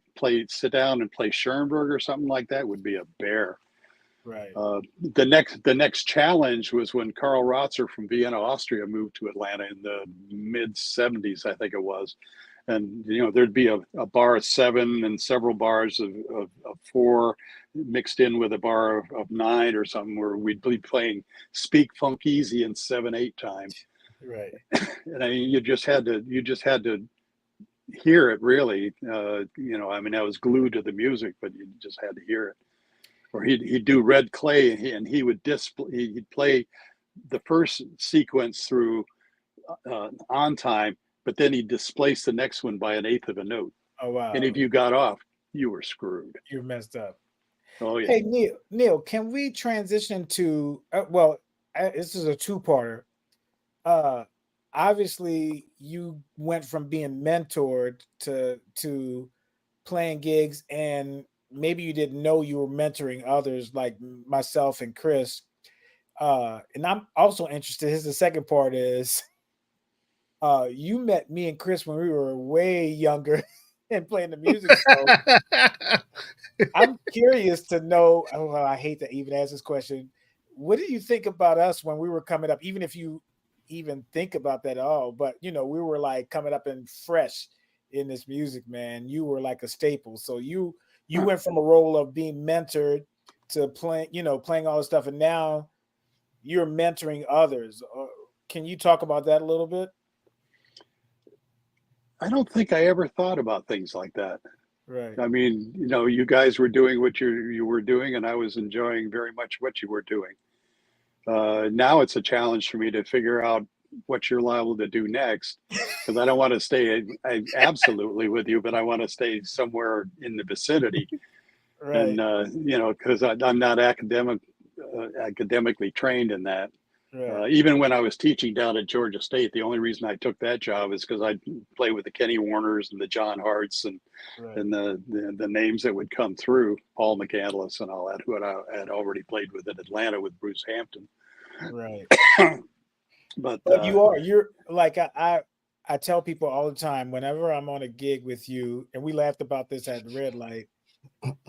sit down and play Schoenberg or something like that would be a bear. Right. The next challenge was when Karl Rotzer from Vienna, Austria, moved to Atlanta in the mid '70s, I think it was. And you know, there'd be a bar of 7 and several bars of 4 mixed in with a bar of 9 or something, where we'd be playing Speak Funk Easy in 7/8 time. Right. And I mean, you just had to hear it, really. You know, I mean, I was glued to the music, but you just had to hear it. Or he'd do Red Clay, and he would he'd play the first sequence through on time, but then he'd displace the next one by 1/8 of a note. Oh wow! And if you got off, you were screwed. You're messed up. Oh yeah. Hey Neal, can we transition to this is a 2-parter. Obviously, you went from being mentored to playing gigs, and maybe you didn't know you were mentoring others like myself and Chris. And I'm also interested. Here's the second part is you met me and Chris when we were way younger and playing the music. So I'm curious to know. Oh, I hate to even ask this question. What did you think about us when we were coming up? Even if you even think about that at all, but you know, we were like coming up and fresh in this music, man. You were like a staple. So you went from a role of being mentored to playing all this stuff, and now you're mentoring others. Can you talk about that a little bit? I don't think I ever thought about things like that. Right. I mean, you know, you guys were doing what you were doing, and I was enjoying very much what you were doing. Now it's a challenge for me to figure out what you're liable to do next, because I don't want to stay absolutely with you, but I want to stay somewhere in the vicinity. Right. And you know, because I'm not academically trained in that. Right. Even when I was teaching down at Georgia State, the only reason I took that job is because I played with the Kenny Warners and the John Harts and the names that would come through, Paul McCandless and all that, who I had already played with in Atlanta with Bruce Hampton. Right. But you're like I tell people all the time whenever I'm on a gig with you, and we laughed about this at the Red Light,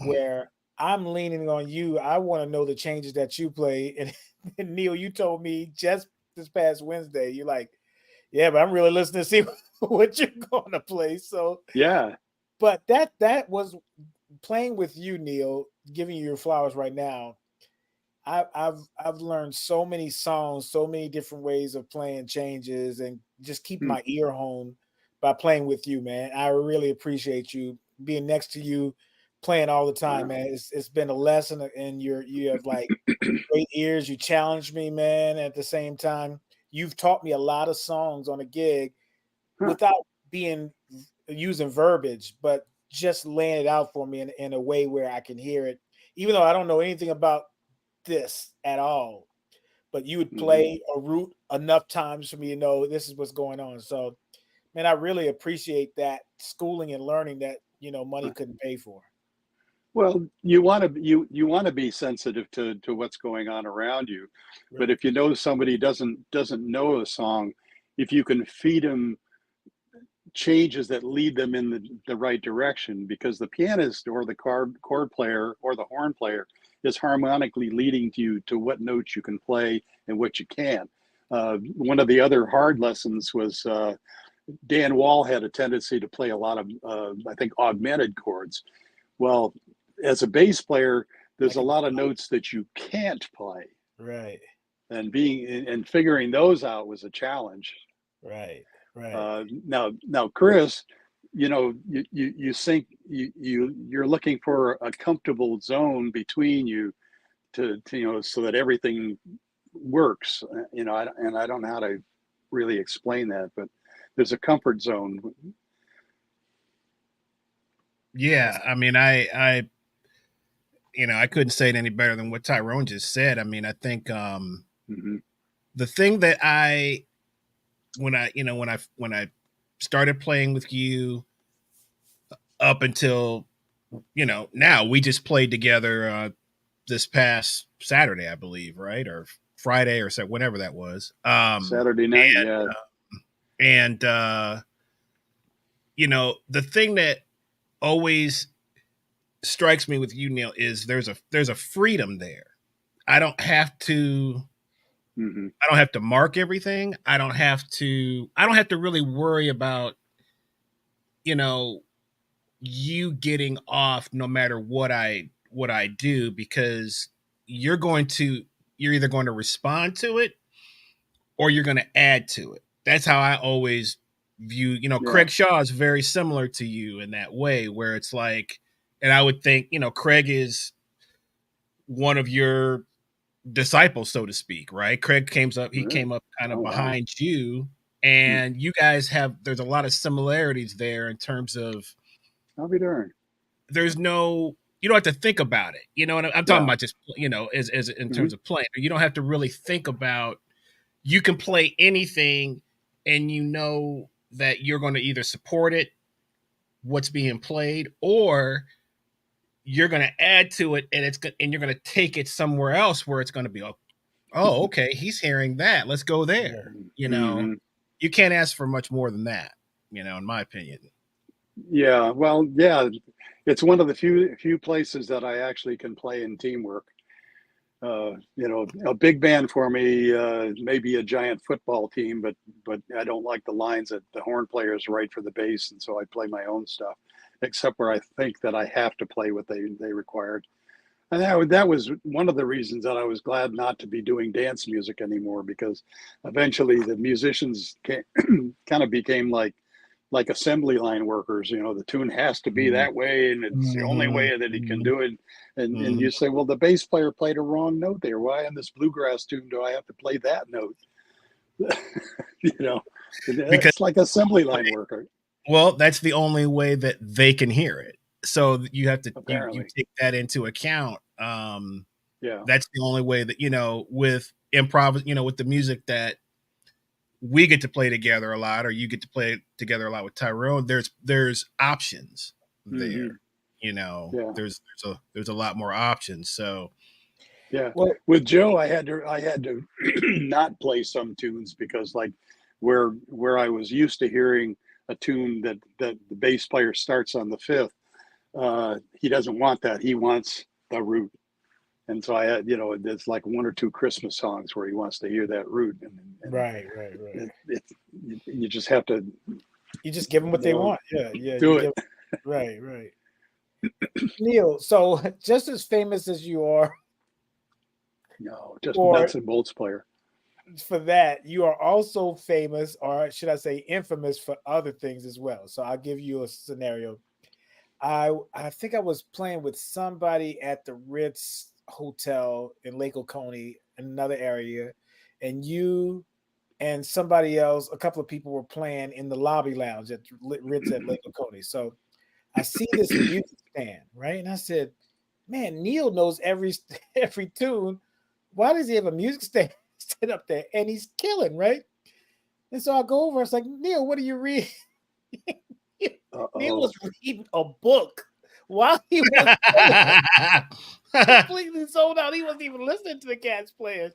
where I'm leaning on you. I want to know the changes that you play. And Neal, you told me just this past Wednesday, you're like, yeah, but I'm really listening to see what you're going to play. So yeah, but that was playing with you, Neal, giving you your flowers right now. I've learned so many songs, so many different ways of playing changes, and just keep my ear home by playing with you, man. I really appreciate you being next to you, playing all the time, man. It's been a lesson, and you have like great ears. You challenged me, man. At the same time, you've taught me a lot of songs on a gig without using verbiage, but just laying it out for me in a way where I can hear it, even though I don't know anything about this at all. But you would play a root enough times for me to know this is what's going on. So, man, I really appreciate that schooling and learning that money couldn't pay for. Well, you want to be sensitive to what's going on around you, but if you know somebody doesn't know a song, if you can feed them changes that lead them in the right direction, because the pianist or the chord player or the horn player is harmonically leading you to what notes you can play and what you can't. One of the other hard lessons was Dan Wall had a tendency to play a lot of, I think, augmented chords. Well, as a bass player, there's a lot of notes that you can't play. Right. And figuring those out was a challenge. Right. Right. Now, Chris, you think you're looking for a comfortable zone between you to so that everything works. And I don't know how to really explain that, but there's a comfort zone. Yeah, I mean, I couldn't say it any better than what Tyrone just said. I mean, I think the thing that when I started playing with you up until now, we just played together this past Saturday, I believe, right? Or Friday or so, whenever that was. Saturday night, yeah. The thing that always strikes me with you, Neal, is there's a freedom there. I don't have to mark everything. I don't have to really worry about you getting off no matter what I do, because you're either going to respond to it or you're going to add to it. That's how I always view, Craig Shaw is very similar to you in that way, where it's like, and I would think, Craig is one of your disciples, so to speak, right? Craig came up kind of behind you, and you guys there's a lot of similarities there in terms of, I'll be darned. There's no, you don't have to think about it. And I'm talking about just, as in terms of playing. You don't have to really think about, you can play anything and that you're going to either support it, what's being played, or you're going to add to it, and you're going to take it somewhere else where it's going to be, oh, okay, he's hearing that. Let's go there. You can't ask for much more than that, in my opinion. Yeah, well, yeah, it's one of the few places that I actually can play in teamwork. A big band for me, maybe a giant football team, but I don't like the lines that the horn players write for the bass, and so I play my own stuff, except where I think that I have to play what they required. And that was one of the reasons that I was glad not to be doing dance music anymore, because eventually the musicians kind of became like assembly line workers. The tune has to be that way, and it's the only way that he can do it. And you say, well, the bass player played a wrong note there. Why on this bluegrass tune do I have to play that note? Because it's like assembly line worker. Well, that's the only way that they can hear it. So you have to you take that into account. That's the only way that, with improv, with the music that we get to play together a lot, or you get to play together a lot with Tyrone, there's options there. There's a lot more options. So well, with Joe, I had to not play some tunes, because like where I was used to hearing a tune that the bass player starts on the fifth, he doesn't want that. He wants the root. And so I had, there's like one or two Christmas songs where he wants to hear that root. And right. You just have to. You just give them what they want. Yeah. Do it. Right. Neal, so just as famous as you are. No, just nuts and bolts player. For that, you are also famous, or should I say infamous, for other things as well. So I'll give you a scenario. I think I was playing with somebody at the Ritz Hotel in Lake Oconee, another area, and you and somebody else, a couple of people, were playing in the lobby lounge at Ritz at Lake Oconee. So I see this music stand, right? And I said, man, Neal knows every tune. Why does he have a music stand up there? And he's killing, right? And so I go over, it's like, Neal, what are you reading? Neal was reading a book while he was completely sold out. He wasn't even listening to the Cats players.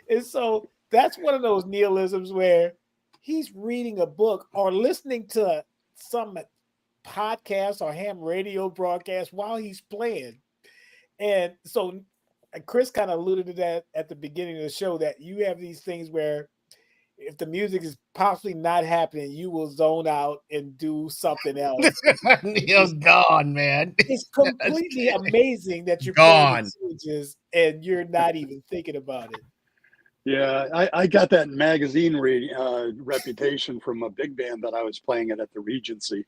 And so that's one of those Nealisms where he's reading a book or listening to some podcast or ham radio broadcast while he's playing. And so Chris kind of alluded to that at the beginning of the show, that you have these things where if the music is possibly not happening, you will zone out and do something else. Neal's gone, man. It's completely amazing that you're Gone. playing the changes and you're not even thinking about it. Yeah, I got that magazine reputation from a big band that I was playing at the Regency.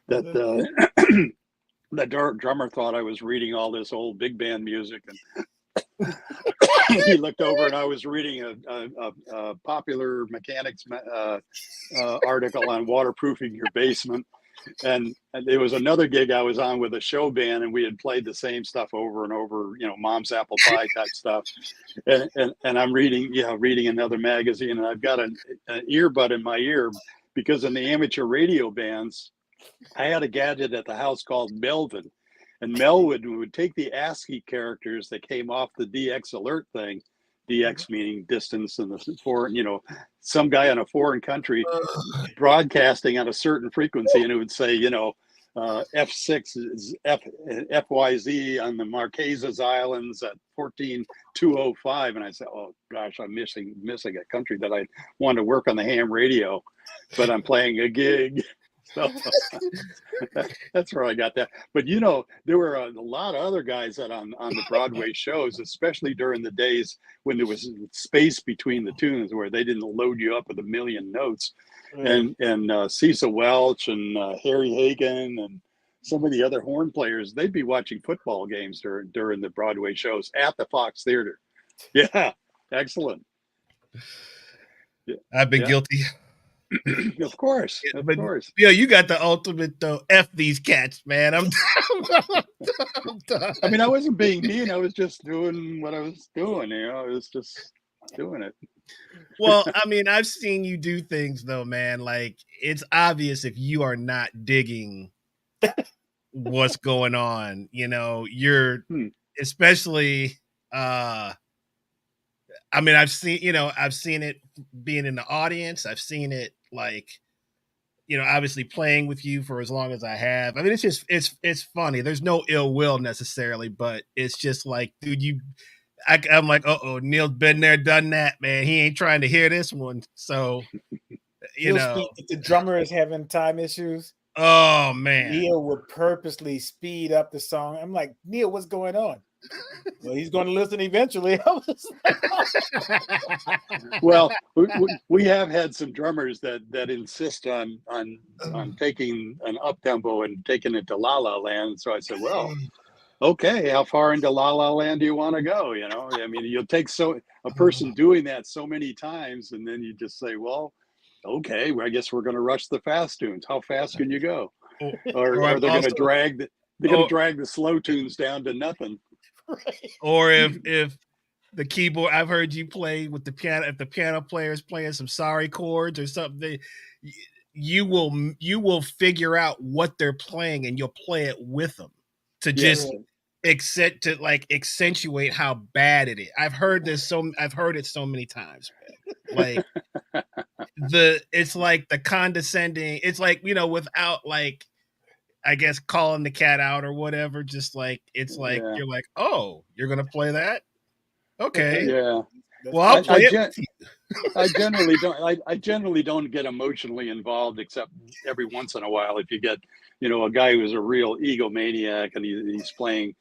That the drummer thought I was reading all this old big band music, and he looked over and I was reading a popular mechanics article on waterproofing your basement. And there was another gig I was on with a show band, and we had played the same stuff over and over, Mom's Apple Pie type stuff. And I'm reading another magazine, and I've got an earbud in my ear because in the amateur radio bands, I had a gadget at the house called Melvin, and Mel would take the ASCII characters that came off the DX alert thing. DX meaning distance in the foreign, some guy in a foreign country broadcasting on a certain frequency, and it would say, F6 is FYZ on the Marquesas Islands at 14205, and I said, oh gosh, I'm missing a country that I want to work on the ham radio, but I'm playing a gig. So that's where I got that. But there were a lot of other guys that on the Broadway shows, especially during the days when there was space between the tunes, where they didn't load you up with a million notes. And Cecil Welch and Harry Hagen and some of the other horn players, they'd be watching football games during the Broadway shows at the Fox Theater. Yeah, excellent. Yeah. I've been guilty. Of course. You got the ultimate though. F these cats, man. I'm done. I mean, I wasn't being mean. I was just doing what I was doing. I was just doing it. Well, I mean, I've seen you do things though, man. Like, it's obvious if you are not digging what's going on. You're especially. I mean, I've seen it being in the audience. I've seen it obviously playing with you for as long as I have. I mean, it's funny. There's no ill will necessarily, but it's just like, dude, I'm like, Neal's been there, done that, man. He ain't trying to hear this one. So, if the drummer is having time issues. Oh man. Neal would purposely speed up the song. I'm like, Neal, what's going on? Well, he's going to listen eventually. Well, we have had some drummers that insist on taking an up tempo and taking it to La La Land. So I said, well, okay, how far into La La Land do you want to go? I mean, you'll take a person doing that so many times, and then you just say, well, okay, well, I guess we're going to rush the fast tunes. How fast can you go? Or they're going to drag the slow tunes down to nothing. Right. Or if the keyboard, I've heard you play with the piano. If the piano player is playing some sorry chords or something, you will figure out what they're playing and you'll play it with them to just accentuate how bad it is. I've heard it so many times, man. Like it's like the condescending. It's like without like, I guess, calling the cat out or whatever, just like it's like you're like, oh, you're gonna play that? Okay. Yeah. Well, I'll play it. I generally don't get emotionally involved, except every once in a while. If you get, a guy who's a real egomaniac and he's playing,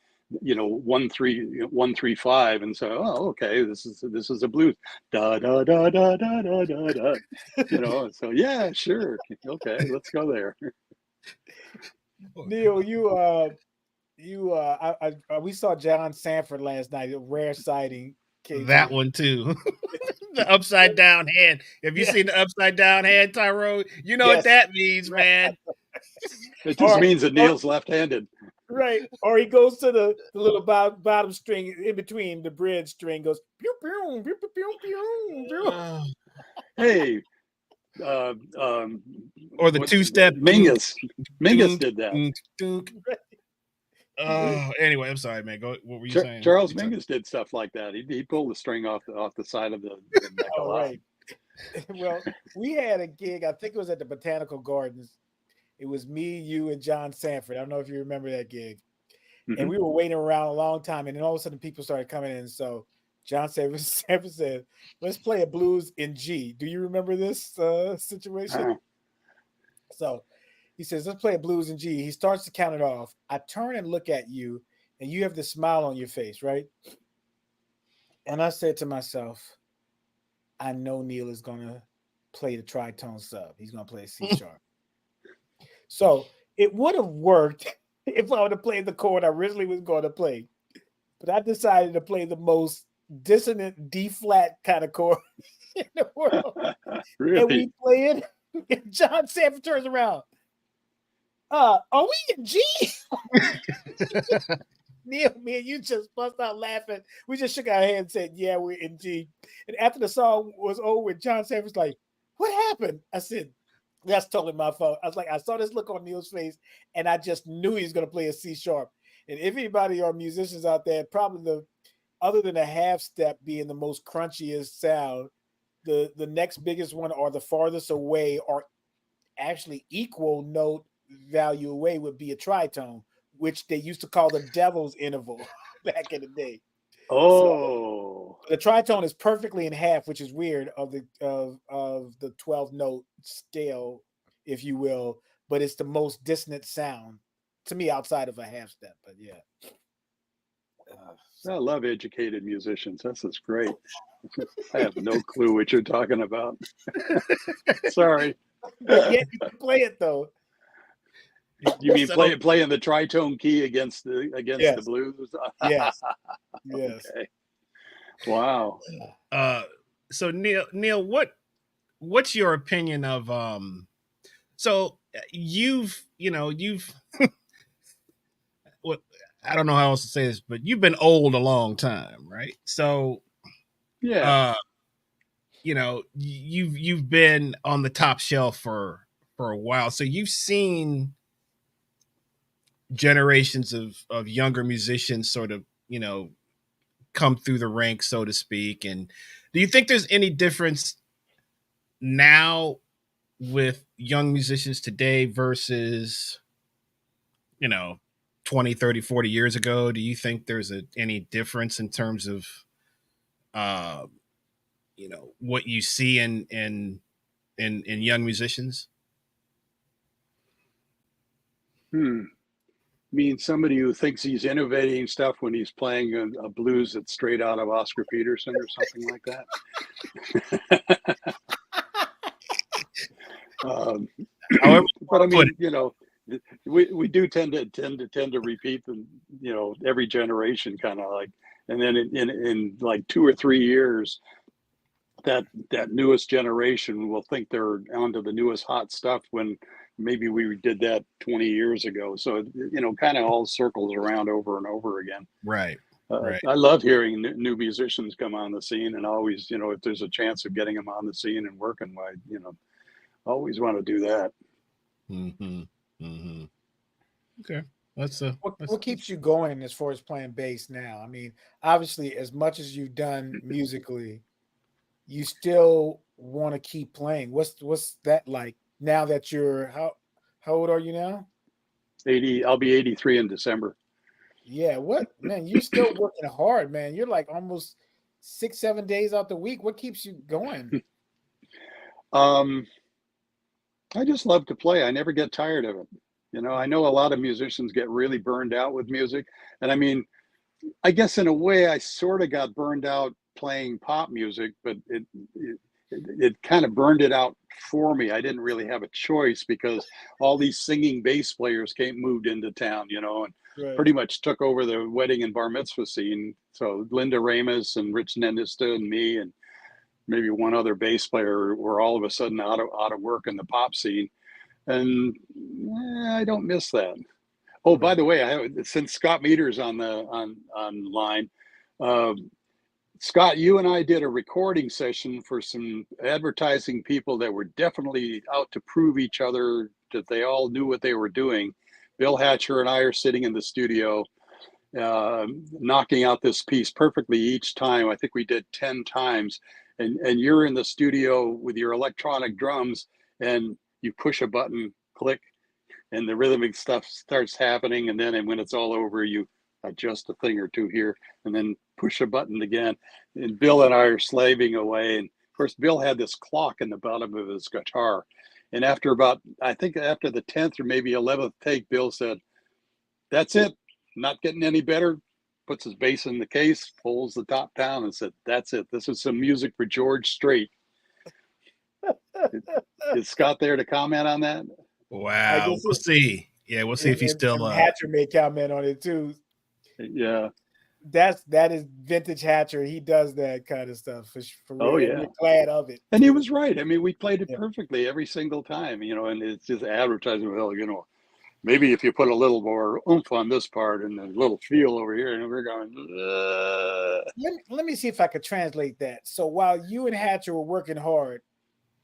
1-3-1-3-5, and so, oh, okay, this is a blues, da da da da da da da da, so yeah, sure, okay, let's go there. Neal, we saw John Sanford last night, a rare sighting. That one too. The upside down hand. Have you seen the upside down hand, Tyrone? You know what that means, man. It just means that Neal's left-handed. Right. Or he goes to the little bottom string in between the bridge string, goes pew pew pew pew pew pew. Hey. Or the two-step. Mingus did that. Anyway, I'm sorry, man. What were you saying? Charles Mingus did stuff like that. He pulled the string off the side of the neck. Oh, right. Well, we had a gig. I think it was at the Botanical Gardens. It was me, you, and John Sanford. I don't know if you remember that gig. Mm-hmm. And we were waiting around a long time, and then all of a sudden people started coming in. So John Sanford said, let's play a blues in G. Do you remember this situation? So he says, let's play a blues in G. He starts to count it off. I turn and look at you, and you have the smile on your face, right? And I said to myself, I know Neal is going to play the tritone sub. He's going to play C sharp. So it would have worked if I would have played the chord I originally was going to play. But I decided to play the most dissonant D flat kind of chord in the world. Really? And we play it, and John Sanford turns around. Are we in G? Neal, me and you just bust out laughing. We just shook our head and said, yeah, we're in G. And after the song was over, John Sanford's like, what happened? I said, that's totally my fault. I was like, I saw this look on Neal's face, and I just knew he was going to play a C sharp. And if anybody are musicians out there, probably other than a half step being the most crunchiest sound, the next biggest one or the farthest away or actually equal note value away would be a tritone, which they used to call the devil's interval back in the day. Oh, so the tritone is perfectly in half, which is weird of the 12 note scale, if you will, but it's the most dissonant sound to me outside of a half step. But yeah, I love educated musicians. This is great. I have no clue what you're talking about. Sorry. But yeah, you can play it though. You mean play in the tritone key against the blues? Yes. Yes. Okay. Wow. So Neal, what's your opinion of so you've what, I don't know how else to say this, but you've been old a long time, right? So yeah, you've been on the top shelf for a while, so you've seen generations of younger musicians sort of come through the ranks, so to speak. And do you think there's any difference now with young musicians today versus 20, 30, 40 years ago? Do you think there's any difference in terms of what you see in young musicians? Mean somebody who thinks he's innovating stuff when he's playing a blues that's straight out of Oscar Peterson or something like that. However, but I mean, we do tend to repeat them, every generation, kind of like, and then in like 2 or 3 years, that newest generation will think they're onto the newest hot stuff when maybe we did that 20 years ago. So, kind of all circles around over and over again. Right. Right. I love hearing new musicians come on the scene, and always, if there's a chance of getting them on the scene and working, always want to do that. Mm-hmm. Mm-hmm. Okay. What keeps you going as far as playing bass now? I mean, obviously, as much as you've done musically, you still want to keep playing. What's that like now that you're how old are you now? 80. I'll be 83 in December. Yeah, man, you're still working hard, man. You're like almost 6-7 days out the week. What keeps you going? I just love to play. I never get tired of it. I know a lot of musicians get really burned out with music. And I mean, I guess in a way I sort of got burned out playing pop music, but it kind of burned it out for me. I didn't really have a choice because all these singing bass players moved into town, and Right. pretty much took over the wedding and bar mitzvah scene. So Linda Ramus and Rich Nendista and me and maybe one other bass player were all of a sudden out of work in the pop scene. And I don't miss that. Oh, by the way, since Scott Meter's online, Scott, you and I did a recording session for some advertising people that were definitely out to prove each other that they all knew what they were doing. Bill Hatcher and I are sitting in the studio, knocking out this piece perfectly each time. I think we did 10 times. And you're in the studio with your electronic drums, and you push a button, click, and the rhythmic stuff starts happening. And then when it's all over, you adjust a thing or two here, and then push a button again. And Bill and I are slaving away. And of course, Bill had this clock in the bottom of his guitar. And after I think after the 10th or maybe 11th take, Bill said, "That's it. Not getting any better." Puts his bass in the case, pulls the top down, and said, "That's it. This is some music for George Strait." Is Scott there to comment on that? Wow. We'll see. Yeah, we'll see if he's still. Hatcher may comment on it too. Yeah. That is vintage Hatcher. He does that kind of stuff for real. Oh yeah, we're glad of it. And he was right. I mean, we played it perfectly every single time, and it's just advertising. Well, maybe if you put a little more oomph on this part and a little feel over here, and we're going. Let me see if I could translate that. So while you and Hatcher were working hard,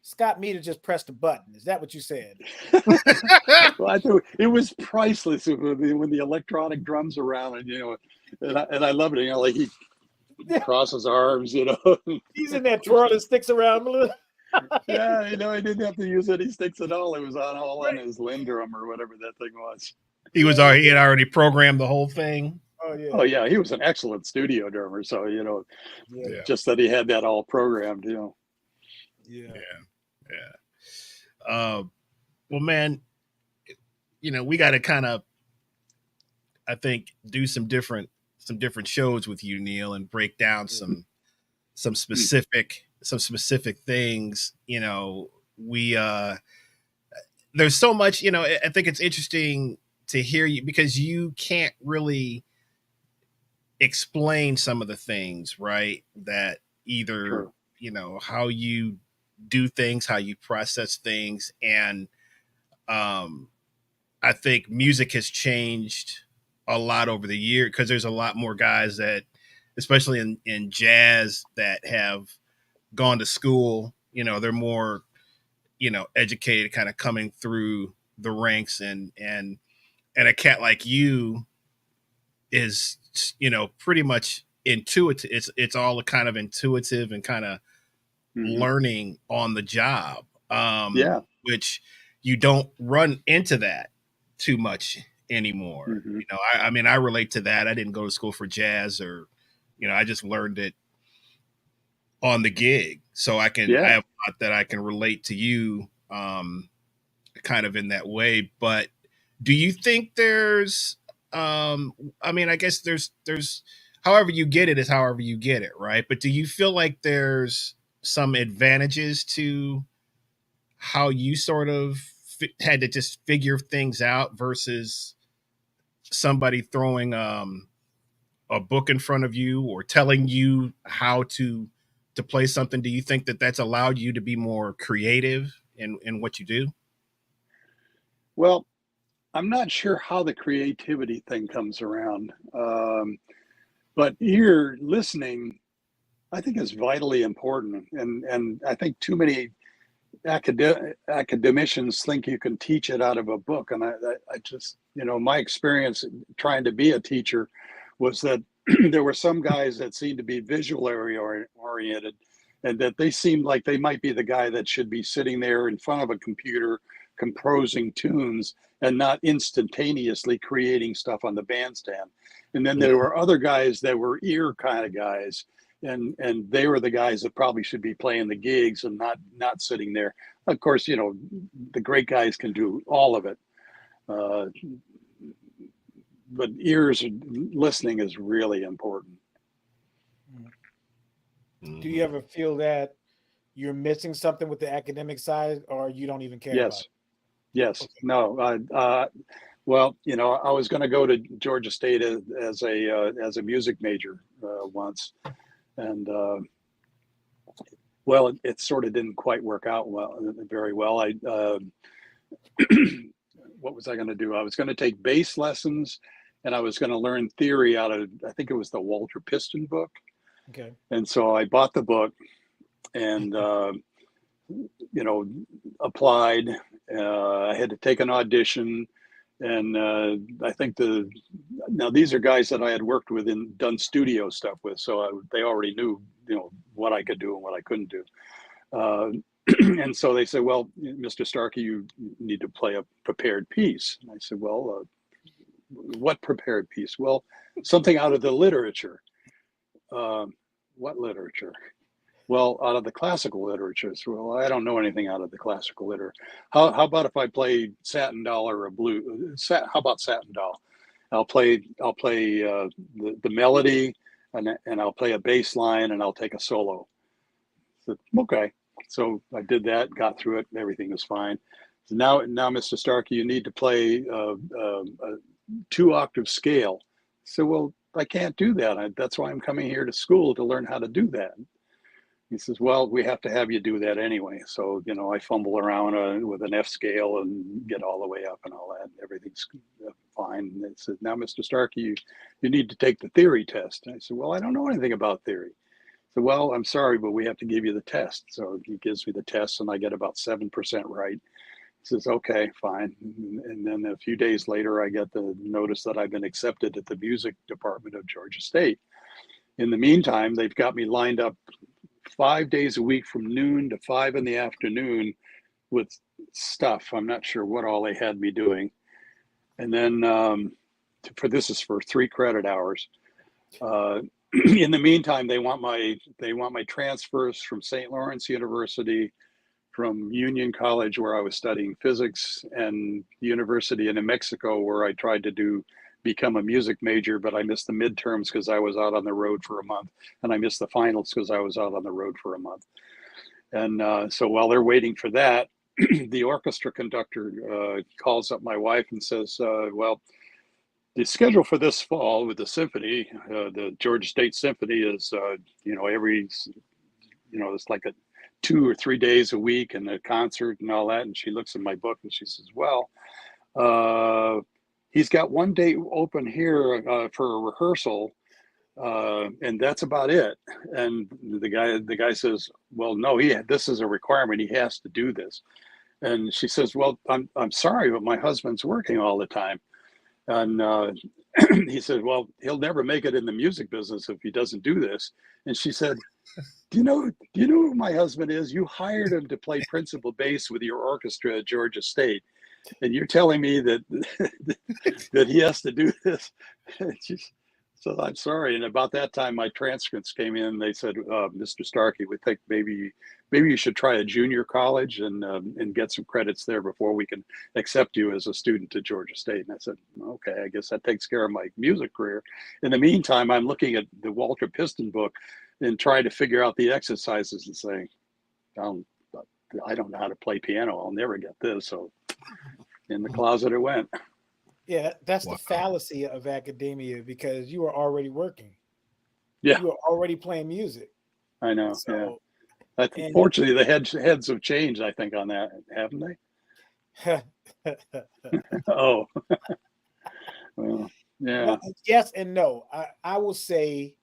Scott Meter just pressed a button. Is that what you said? Well, I thought it was priceless when the electronic drums around, and I love it. Like he crosses arms, He's in there twirling sticks around. Yeah, he didn't have to use any sticks at all. It was on his Lindrum or whatever that thing was. He had already programmed the whole thing. Oh yeah, he was an excellent studio drummer. So just that he had that all programmed. Yeah. Well, man, we got to kind of, I think, do some different shows with you, Neal, and break down some specific things. There's so much. I think it's interesting to hear you because you can't really explain some of the things, right? That either how you do things, how you process things, and I think music has changed a lot over the year because there's a lot more guys that, especially in jazz, that have gone to school. They're more educated, kind of coming through the ranks, and a cat like you is pretty much intuitive. It's all kind of intuitive and kind of learning on the job, which you don't run into that too much anymore. I mean, I relate to that. I didn't go to school for jazz, or I just learned it on the gig, so I have a lot that I can relate to you kind of in that way. But do you think there's I mean, I guess there's however you get it is however you get it, right? But do you feel like there's some advantages to how you sort of had to just figure things out versus somebody throwing a book in front of you or telling you how to play something? Do you think that that's allowed you to be more creative in what you do? Well, I'm not sure how the creativity thing comes around, but ear listening, I think, is vitally important, and I think too many academicians think you can teach it out of a book, and I just, my experience trying to be a teacher was that there were some guys that seemed to be visually oriented, and that they seemed like they might be the guy that should be sitting there in front of a computer composing tunes and not instantaneously creating stuff on the bandstand. And then there were other guys that were ear kind of guys, and they were the guys that probably should be playing the gigs and not sitting there. Of course, the great guys can do all of it, but listening is really important. Do you ever feel that you're missing something with the academic side, or you don't even care? Yes. About it? Yes. Okay. No. Well, I was going to go to Georgia State as a music major once, and well, it sort of didn't quite work out very well. What was I going to do? I was going to take bass lessons, and I was going to learn theory out of, I think it was the Walter Piston book. Okay. And so I bought the book, and applied. I had to take an audition, and I think now these are guys that I had worked with and done studio stuff with, so they already knew what I could do and what I couldn't do. And so they said, "Well, Mr. Starkey, you need to play a prepared piece." And I said, "Well, what prepared piece?" "Well, something out of the literature." what literature? Well, out of the classical literature. So, well, I don't know anything out of the classical literature. How about if I play Satin Doll or a blue? How about Satin Doll? I'll play the melody, and I'll play a bass line, and I'll take a solo. So, okay. So I did that, got through it, everything was fine. So now, Mr. Starkey, you need to play a 2-octave scale. So, well, I can't do that. That's why I'm coming here to school, to learn how to do that. He says, well, we have to have you do that anyway. So, I fumble around with an F scale and get all the way up and all that. Everything's fine. And it says, now, Mr. Starkey, you need to take the theory test. And I said, well, I don't know anything about theory. So, well, I'm sorry, but we have to give you the test. So he gives me the test, and I get about 7% right. He says, okay, fine. And then a few days later, I get the notice that I've been accepted at the music department of Georgia State. In the meantime, they've got me lined up 5 days a week from noon to 5 in the afternoon with stuff. I'm not sure what all they had me doing. And then this is for 3 credit hours. In the meantime, they want my transfers from St. Lawrence University, from Union College, where I was studying physics, and the University in New Mexico, where I tried to become a music major, but I missed the midterms because I was out on the road for a month, and I missed the finals because I was out on the road for a month. And so while they're waiting for that, the orchestra conductor calls up my wife and says, well, the schedule for this fall with the symphony, the Georgia State Symphony, is, it's like 2 or 3 days a week and a concert and all that. And she looks at my book and she says, well, he's got 1 day open here for a rehearsal, and that's about it. And the guy says, well, no, this is a requirement. He has to do this. And she says, well, I'm sorry, but my husband's working all the time. And he said, well, he'll never make it in the music business if he doesn't do this. And she said, do you know who my husband is? You hired him to play principal bass with your orchestra at Georgia State, and you're telling me that that he has to do this. So I'm sorry. And about that time, my transcripts came in. They said, Mr. Starkey, we think maybe you should try a junior college and get some credits there before we can accept you as a student at Georgia State. And I said, okay, I guess that takes care of my music career. In the meantime, I'm looking at the Walter Piston book and trying to figure out the exercises and saying, I don't know how to play piano. I'll never get this. So in the closet it went. Yeah, that's the fallacy of academia, because you are already working. Yeah. You are already playing music. I know. So, yeah. Fortunately, the heads have changed, I think, on that, haven't they? Oh. Well, yeah. Well, yes and no. I will say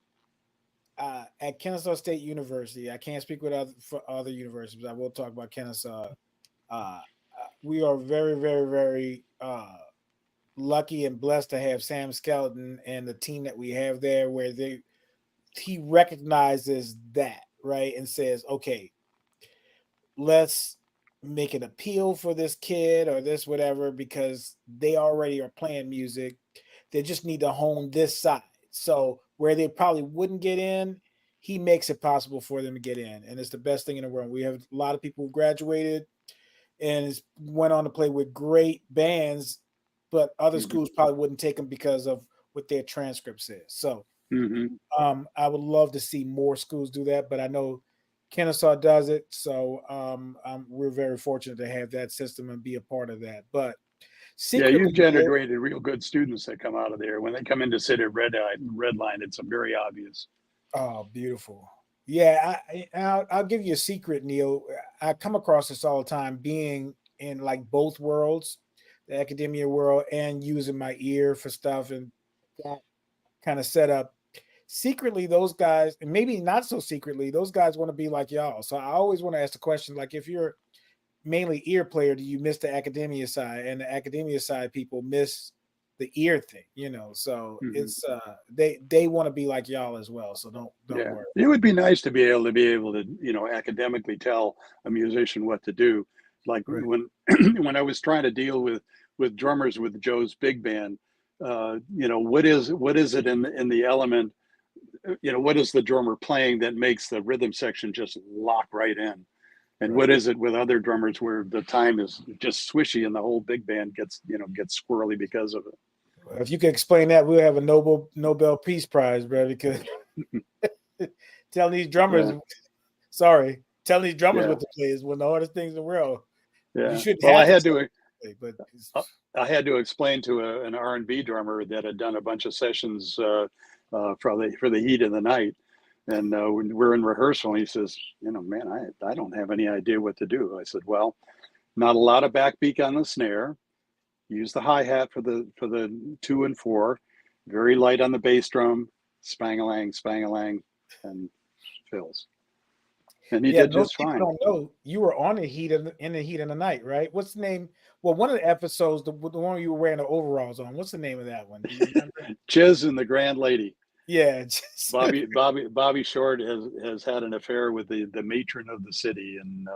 at Kennesaw State University, I can't speak for other universities, but I will talk about Kennesaw. We are very, very, very lucky and blessed to have Sam Skelton and the team that we have there, where he recognizes that, right, and says, okay, let's make an appeal for this kid or this whatever, because they already are playing music. They just need to hone this side. So where they probably wouldn't get in, he makes it possible for them to get in, and it's the best thing in the world. We have a lot of people who graduated and went on to play with great bands, but other schools probably wouldn't take them because of what their transcript says. So I would love to see more schools do that, but I know Kennesaw does it. So we're very fortunate to have that system and be a part of that. But yeah, you've generated real good students that come out of there. When they come in to sit at Red Line, it's very obvious. Oh, beautiful. Yeah, I'll give you a secret, Neal. I come across this all the time, being in like both worlds, the academia world and using my ear for stuff and that kind of setup. Secretly, those guys, and maybe not so secretly, those guys want to be like y'all. So I always want to ask the question, like, if you're mainly ear player, do you miss the academia side? And the academia side people miss the ear thing, so it's they want to be like y'all as well. So don't worry. It would be nice to be able to academically tell a musician what to do. Like when I was trying to deal with drummers with Joe's big band, what is it in the element what is the drummer playing that makes the rhythm section just lock right in? And Right. what is it with other drummers where the time is just swishy and the whole big band gets squirrely because of it? If you could explain that, we'll have a Nobel Peace Prize, bro. Because telling these drummers, telling these drummers what to play is one of the hardest things in the world. Yeah. You shouldn't Well, have I had to to, but I had to explain to an R&B drummer that had done a bunch of sessions for the heat of the night. And when we're in rehearsal, and he says, man, I don't have any idea what to do. I said, well, not a lot of backbeat on the snare. Use the hi-hat for the 2 and 4. Very light on the bass drum. Spang-a-lang, spang-a-lang, and fills. And he did just fine. Don't know you were on the heat in the heat of the night, right? What's the name? Well, one of the episodes, the one you were wearing the overalls on. What's the name of that one? Do you remember? Chiz and the Grand Lady. Yeah, Bobby Short has had an affair with the matron of the city, and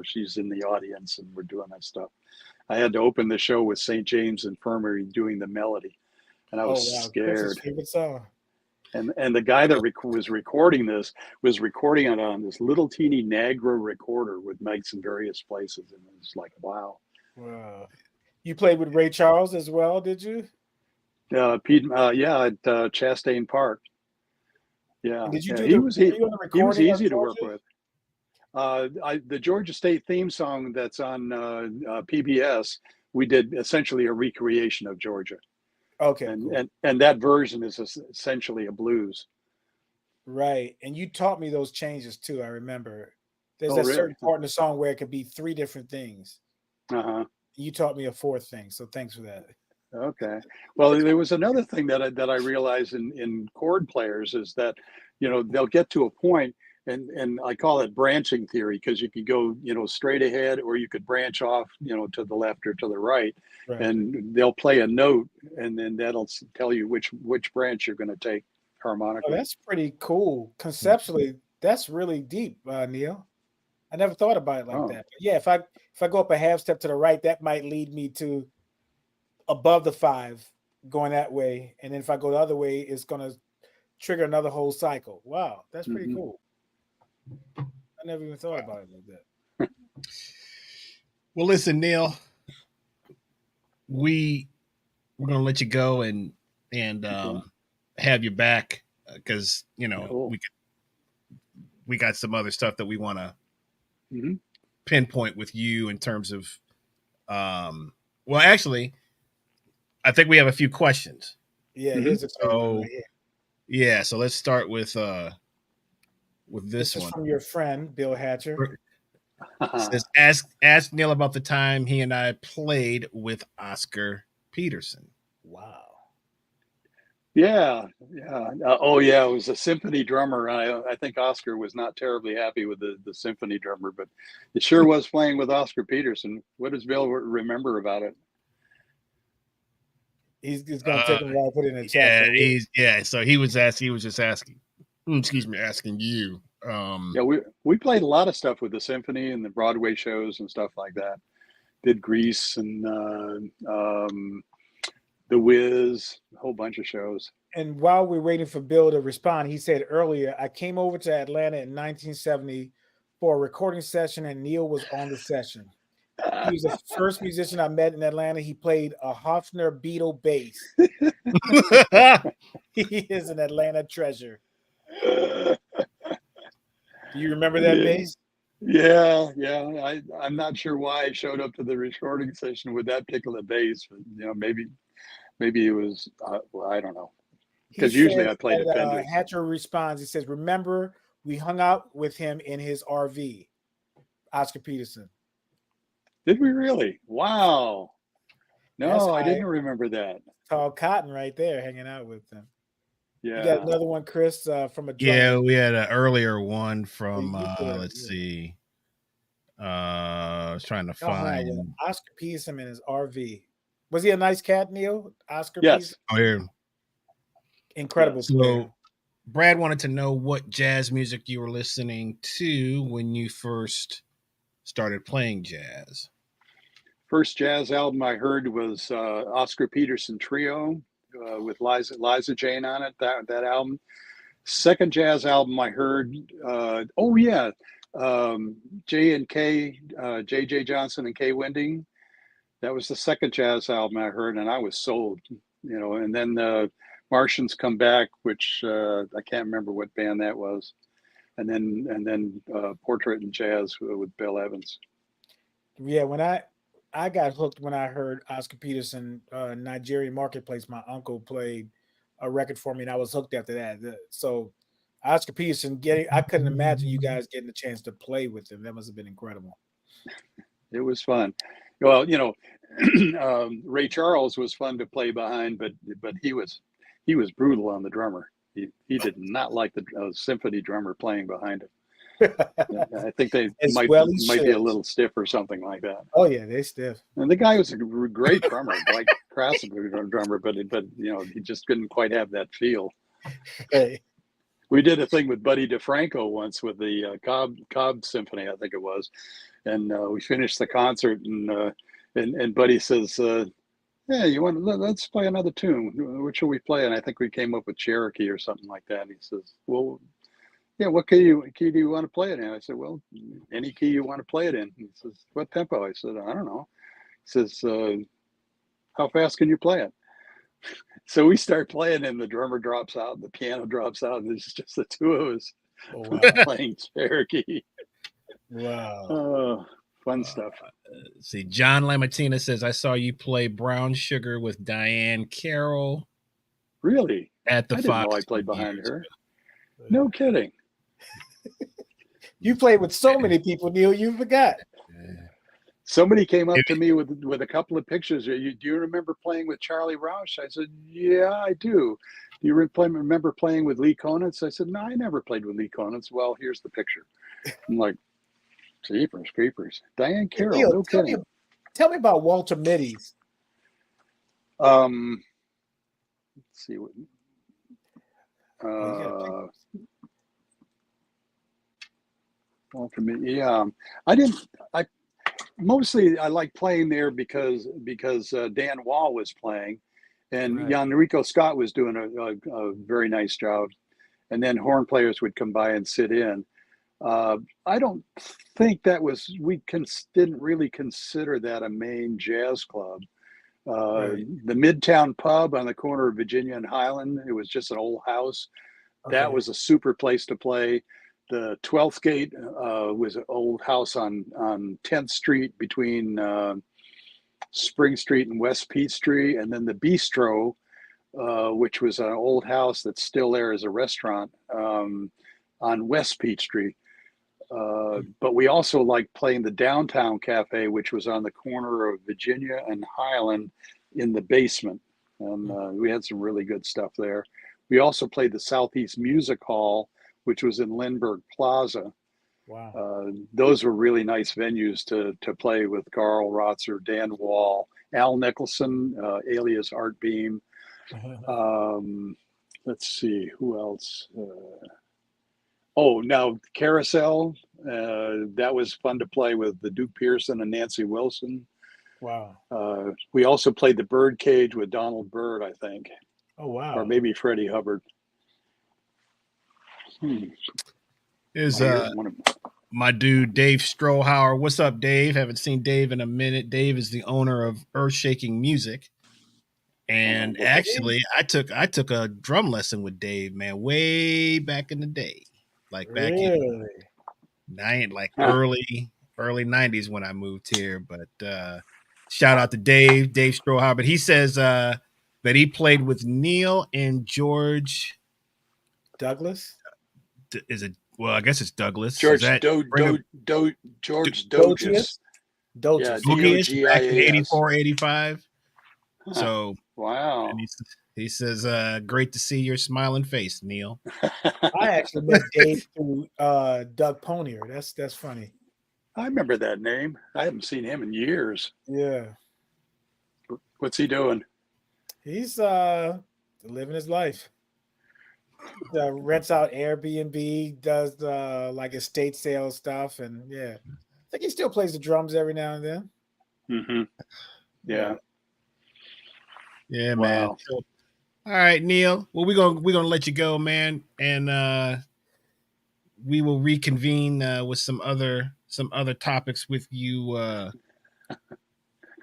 she's in the audience, and we're doing that stuff. I had to open the show with St. James Infirmary doing the melody, and I was scared. Chris's favorite song. And the guy that was recording this was recording it on this little teeny Nagra recorder with mics in various places, and it was like, wow. Wow. You played with Ray Charles as well, did you? At Chastain Park. Yeah. And did you he was easy to work with. The Georgia State theme song that's on PBS, we did essentially a recreation of Georgia. Okay. And that version is essentially a blues. Right. And you taught me those changes too, I remember. There's certain part in the song where it could be 3 different things. Uh-huh. You taught me a 4th thing, so thanks for that. Okay. Well, there was another thing that I realized in chord players is that, they'll get to a point, and I call it branching theory, because you could go, straight ahead, or you could branch off, to the left or to the right, and they'll play a note, and then that'll tell you which branch you're going to take harmonically. Oh, that's pretty cool. Conceptually, that's really deep, Neal. I never thought about it like that. But yeah, if I go up a half step to the right, that might lead me to above the 5 going that way. And then if I go the other way, it's going to trigger another whole cycle. Wow, that's pretty cool. I never even thought about it like that. Well, listen, Neal, we're going to let you go and have you back because, cool. we got some other stuff that we want to pinpoint with you in terms of, well, actually, I think we have a few questions. Yeah, here's a so yeah, so let's start with this is one from your friend Bill Hatcher. It says, ask Neal about the time he and I played with Oscar Peterson. Wow. Yeah. It was a symphony drummer. I think Oscar was not terribly happy with the symphony drummer, but it sure was playing with Oscar Peterson. What does Bill remember about it? He's going to take him while I put it in the chat. So he was just asking. Excuse me, asking you. We played a lot of stuff with the symphony and the Broadway shows and stuff like that. Did Grease and The Wiz, a whole bunch of shows. And while we're waiting for Bill to respond, he said earlier, I came over to Atlanta in 1970 for a recording session, and Neal was on the session. He was the first musician I met in Atlanta. He played a Hofner Beetle bass. He is an Atlanta treasure. Do you remember that bass? Yeah. I'm not sure why I showed up to the recording session with that particular bass, but maybe it was. I don't know. Because usually I played a Fender. Hatcher responds. He says, "Remember, we hung out with him in his RV." Oscar Peterson. Did we really? Wow. No, I didn't remember that. Tall Cotton right there hanging out with them. Yeah. You got another one, Chris, from a drum. Yeah, we had an earlier one from, let's see. I was trying to find. Oscar Peterson in his RV. Was he a nice cat, Neal? Oscar Yes. Peterson? Oh, yeah. Incredible. So Brad wanted to know what jazz music you were listening to when you first started playing jazz. First jazz album I heard was Oscar Peterson Trio with Liza Jane on it. That album, Second jazz album I heard. J&K, J.J. Johnson and Kay Winding. That was the second jazz album I heard, and I was sold. And then Martians Come Back, which I can't remember what band that was, and then Portrait in Jazz with Bill Evans. Yeah, when I got hooked when I heard Oscar Peterson, Nigerian Marketplace. My uncle played a record for me, and I was hooked after that. So Oscar Peterson I couldn't imagine you guys getting a chance to play with him. That must have been incredible. It was fun. Well, Ray Charles was fun to play behind, but he was brutal on the drummer. He did not like the symphony drummer playing behind him. I think they might be a little stiff or something like that. Oh yeah, they're stiff. And the guy was a great drummer, like Krasnov drummer, but he just couldn't quite have that feel. Hey. We did a thing with Buddy DeFranco once with the Cobb Symphony, I think it was, and we finished the concert, and Buddy says, "Yeah, let's play another tune. What should we play?" And I think we came up with Cherokee or something like that. And he says, "Well, yeah, what key do you want to play it in?" I said, "Well, any key you want to play it in." He says, "What tempo?" I said, "I don't know." He says, "How fast can you play it?" So we start playing, and the drummer drops out, the piano drops out, and it's just the two of us playing Cherokee. Wow. Fun stuff. See, John Lamartina says, I saw you play Brown Sugar with Diane Carroll. Really? At the I Fox. didn't know I played behind her. No kidding. You played with so many people, Neal, you forgot. Somebody came up to me with a couple of pictures. Do you remember playing with Charlie Rausch? I said, yeah, I do. Do you remember playing with Lee Konitz? I said, no, I never played with Lee Konitz. Well, here's the picture. I'm like, jeepers creepers. Diane Carroll, Neal, no kidding. Tell me about Walter Mitty. Let's see what. Walter Mitty, yeah. Mostly I like playing there because Dan Wall was playing, and Jan Rico Scott was doing a very nice job, and then horn players would come by and sit in. I don't think didn't really consider that a main jazz club. The Midtown Pub on the corner of Virginia and Highland, it was just an old house. Okay. That was a super place to play. The 12th Gate was an old house on 10th Street between Spring Street and West Peachtree. And then the Bistro, which was an old house that's still there as a restaurant on West Peachtree. But we also liked playing the Downtown Cafe, which was on the corner of Virginia and Highland in the basement. And we had some really good stuff there. We also played the Southeast Music Hall, which was in Lindbergh Plaza. Wow. Those were really nice venues to play with Carl Rotzer, Dan Wall, Al Nicholson, alias Art Beam. Let's see, who else? Now Carousel. That was fun to play with the Duke Pearson and Nancy Wilson. Wow. We also played the Birdcage with Donald Byrd, I think. Oh, wow. Or maybe Freddie Hubbard. Is my dude Dave Strohauer. What's up, Dave? Haven't seen Dave in a minute. Dave is the owner of Earth Shaking Music, and actually, I took a drum lesson with Dave, man, way back in the day, like back in early 90s when I moved here. But shout out to Dave Strohauer. But he says that he played with Neal and George Douglas. Is it? Well, I guess it's Douglas. George Doges. Doges back in 84, 85. So wow. And he says, great to see your smiling face, Neal. I actually met Dave through Doug Ponier. That's funny. I remember that name. I haven't seen him in years. Yeah. What's he doing? He's living his life. Rents out Airbnb, does like estate sale stuff, and I think he still plays the drums every now and then. Mm-hmm. Yeah. Yeah, man. All right, Neal. Well, we're gonna let you go, man, and we will reconvene with some other topics with you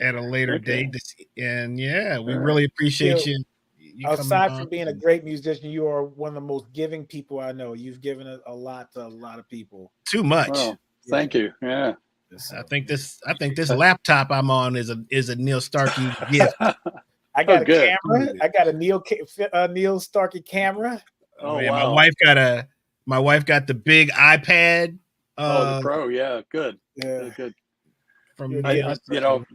at a later Okay. date. And yeah, we All right. really appreciate you coming Aside on. from being a great musician, you are one of the most giving people I know. You've given a lot to a lot of people. Too much. Well, thank you. Yeah. So, I think this laptop I'm on is a Neal Starkey gift. I got a good. camera. I got a Neal Starkey camera. Oh, Man, wow. my wife got the big iPad. The Pro. Yeah. Good. Yeah. Good. From You know,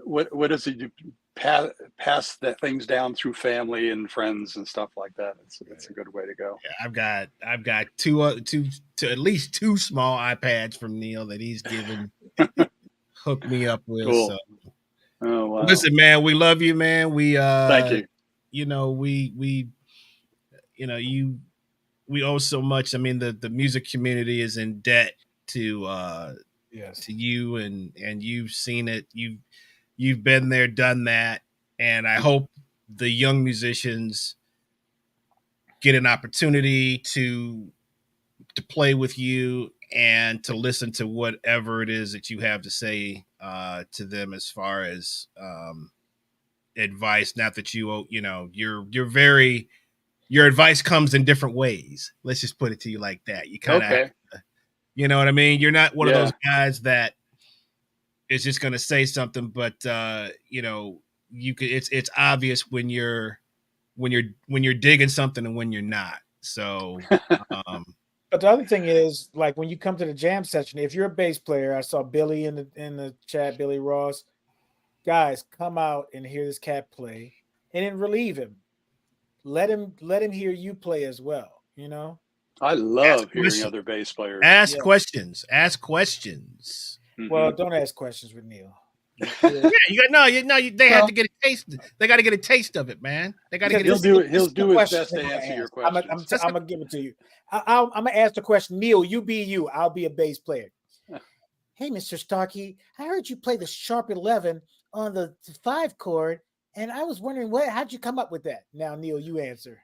what is it? You pass the things down through family and friends and stuff like that. It's a good way to go. Yeah, I've got two at least two small iPads from Neal that he's given hooked me up with. Cool. So. Oh, wow. Listen, man, we love you, man. We thank you. You know, we we owe so much. I mean, the music community is in debt to to you, and you've seen it. You've been there, done that, and I hope the young musicians get an opportunity to play with you and to listen to whatever it is that you have to say to them as far as advice. Not that you're very, your advice comes in different ways. Let's just put it to you like that. You kind of, Okay. you know what I mean? You're not one of those guys that is just going to say something, but you could, it's obvious when you're digging something and when you're not. So, but the other thing is, like, when you come to the jam session, if you're a bass player, I saw Billy in the chat, Billy Ross, guys, come out and hear this cat play and then relieve him. Let him hear you play as well. You know, I love hearing other bass players. Ask questions. Well, don't ask questions with Neal. Yeah, they have to get a taste. They got to get a taste of it, man. They got to get. He'll do his best to answer your questions. I'm gonna give it to you. I'm gonna ask the question, Neal. You be you. I'll be a bass player. Hey, Mr. Starkey, I heard you play the sharp 11 on the 5 chord, and I was wondering how'd you come up with that? Now, Neal, you answer.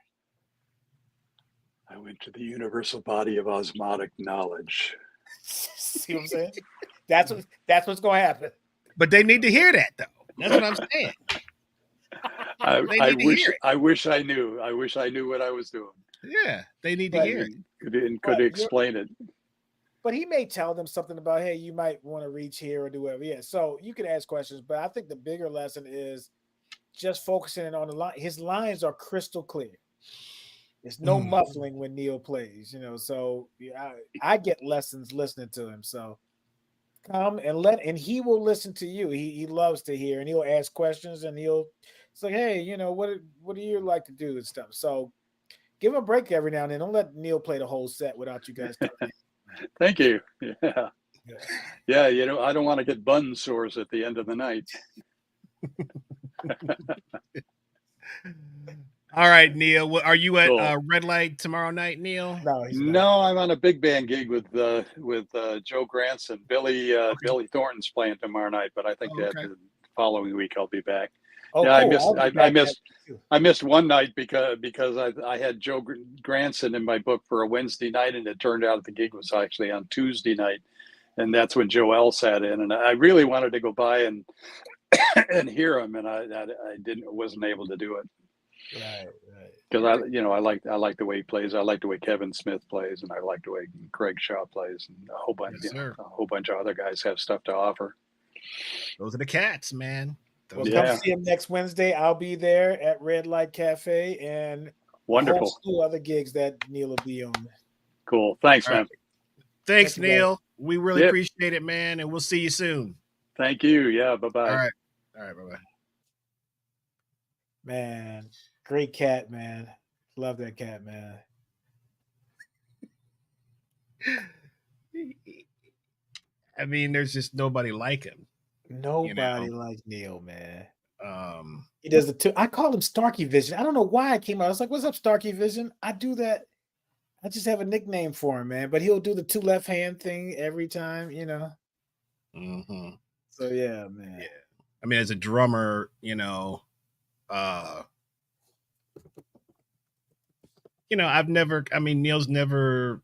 I went to the universal body of osmotic knowledge. See what I'm saying? That's what's gonna happen. But they need to hear that, though. That's what I'm saying. I wish I knew. I wish I knew what I was doing. Yeah, they need to hear it. And could explain it. But he may tell them something about, hey, you might want to reach here or do whatever. Yeah, so you can ask questions, but I think the bigger lesson is just focusing on the line. His lines are crystal clear. There's no muffling when Neal plays, So I get lessons listening to him. So come and he will listen to you. He loves to hear, and he'll ask questions, and he'll say, hey, what do you like to do and stuff. So give him a break every now and then. Don't let Neal play the whole set without you guys coming in. Thank you. Yeah. I don't want to get bun sores at the end of the night. All right, Neal. Are you at Red Light tomorrow night, Neal? No, I'm on a big band gig with Joe Granson. Billy Thornton's playing tomorrow night, but I think that the following week I'll be back. Oh, yeah, cool. I missed one night because I had Joe Granson in my book for a Wednesday night, and it turned out the gig was actually on Tuesday night, and that's when Joel sat in, and I really wanted to go by and hear him, and I wasn't able to do it. Right. Because I like the way he plays. I like the way Kevin Smith plays, and I like the way Craig Shaw plays, and a whole bunch of other guys have stuff to offer. Those are the cats, man. Well, come see him next Wednesday. I'll be there at Red Light Cafe, and wonderful. A whole slew of other gigs that Neal will be on. Cool. Thanks, man. Thanks, Neal. We really appreciate it, man, and we'll see you soon. Thank you. Yeah. Bye-bye. All right. Bye-bye. Man, great cat, man. Love that cat, man. I mean, there's just nobody like him. Nobody like Neal, man. He does the two. I call him Starkey Vision. I don't know why I came out. I was like, "What's up, Starkey Vision?" I do that. I just have a nickname for him, man. But he'll do the 2 left hand thing every time, Mm-hmm. So yeah, man. Yeah. I mean, as a drummer, Neal's never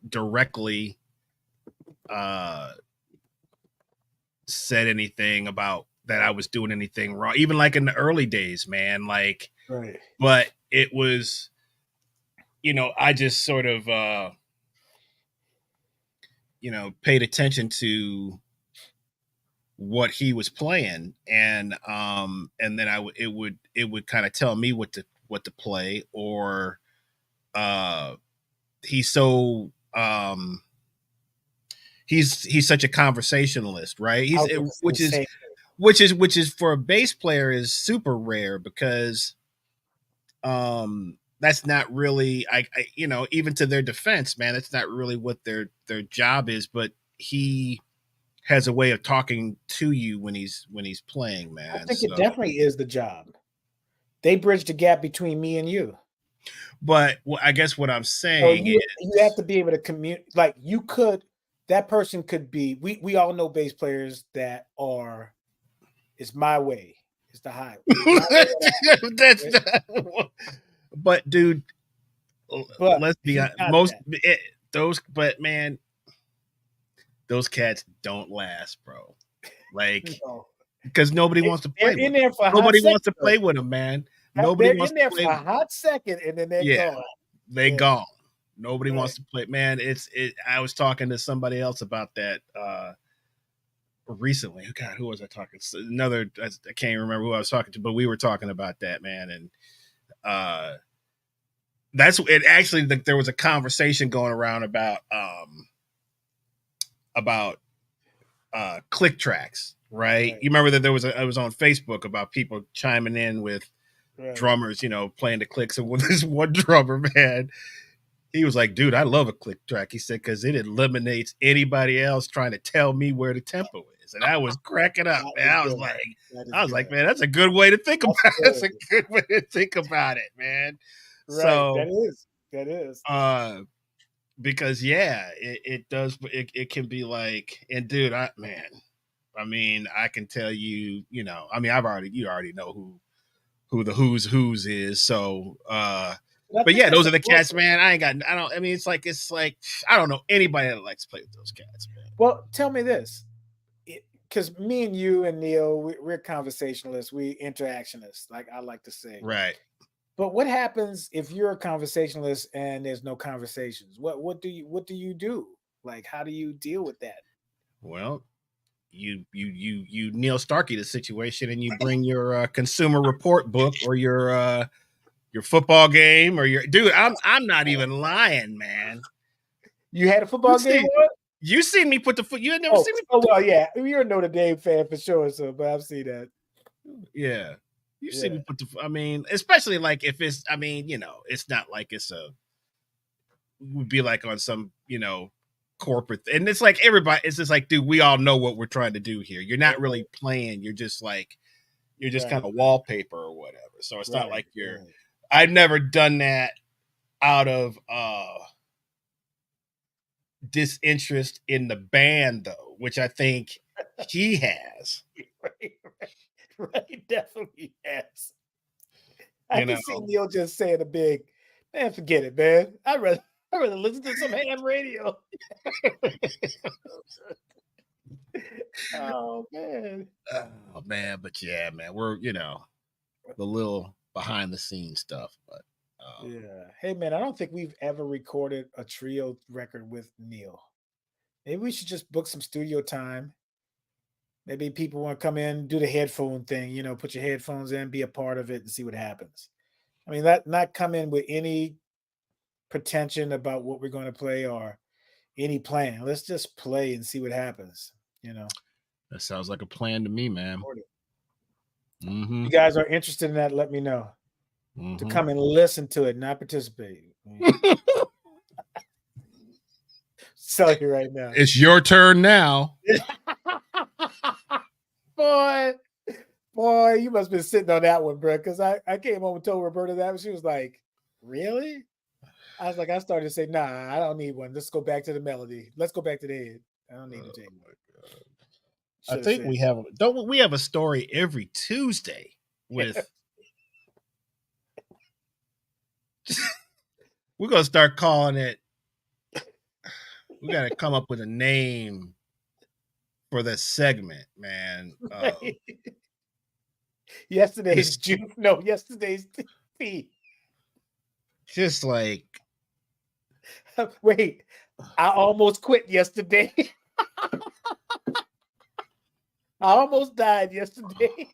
directly said anything about that I was doing anything wrong, even like in the early days, man. Like, right. But it was, I just sort of, paid attention to what he was playing, and then it would kind of tell me what to play, or he's so he's such a conversationalist, right? Which is for a bass player is super rare, because that's not really I even to their defense, man, that's not really what their job is, but he has a way of talking to you when he's playing, man. I think it definitely is the job. They bridge the gap between me and you. But I guess what I'm saying is you have to be able to communicate. Like that person could be. We all know bass players that are. It's my way. It's the highway. But dude, let's be honest. Those cats don't last, bro. Like, because nobody wants to play. In there for nobody wants to play with them, man. Nobody wants in there for a hot second, and then they're gone. They gone. Nobody wants to play. Man, I was talking to somebody else about that recently. God, who was I talking to? I can't remember who I was talking to, but we were talking about that, man. And that's it. Actually, there was a conversation going around about click tracks, right? You remember that it was on Facebook about people chiming in with drummers, playing the clicks. And this one drummer, man, he was like, dude, I love a click track. He said, because it eliminates anybody else trying to tell me where the tempo is. And I was cracking up, man. I was like, man, that's a good way to think about it. That's a good way to think about it, man. Right. So that is. Because it does. It can be like, and dude, I can tell you, you already know who the who's is. So, but yeah, those are the cats, man. It's like, I don't know anybody that likes to play with those cats, man. Well, tell me this, because me and you and Neal, we're conversationalists, we interactionists, like I like to say. Right. But what happens if you're a conversationalist and there's no conversations? What do you do? Like, how do you deal with that? Well, you Neal Starkey the situation, and you bring your consumer report book, or your football game, or your dude. I'm not even lying, man. You had a football game? You seen me put the foot? You had never seen me? Yeah, you're a Notre Dame fan for sure. So, but I've seen that. Yeah. You see me put especially like if it's, it's not like would be like on some, corporate, and it's like everybody, it's just like, dude, we all know what we're trying to do here. You're not really playing. You're just kind of wallpaper or whatever. So it's not like I've never done that out of disinterest in the band, though, which I think he has. Right, definitely has. I can see Neal just saying a big, man, forget it, man. I'd rather listen to some ham radio. Oh man, but yeah, man, we're the little behind the scenes stuff, but Hey man, I don't think we've ever recorded a trio record with Neal. Maybe we should just book some studio time. Maybe people want to come in, do the headphone thing, put your headphones in, be a part of it, and see what happens. I mean, not come in with any pretension about what we're going to play or any plan. Let's just play and see what happens. That sounds like a plan to me, man. Mm-hmm. If you guys are interested in that, let me know. Mm-hmm. To come and listen to it, not participate. Tell you right now. It's your turn now. Boy, you must have been sitting on that one, bro. Because I came home and told Roberta that, and she was like, really? I was like, I started to say, nah, I don't need one. Let's go back to the melody. Let's go back to the head. I don't need to take one. I think we have a story every Tuesday with We're gonna start calling it. We gotta come up with a name for this segment, man. Yesterday's juice. No, yesterday's tea. Just like, wait, I almost quit yesterday. I almost died yesterday.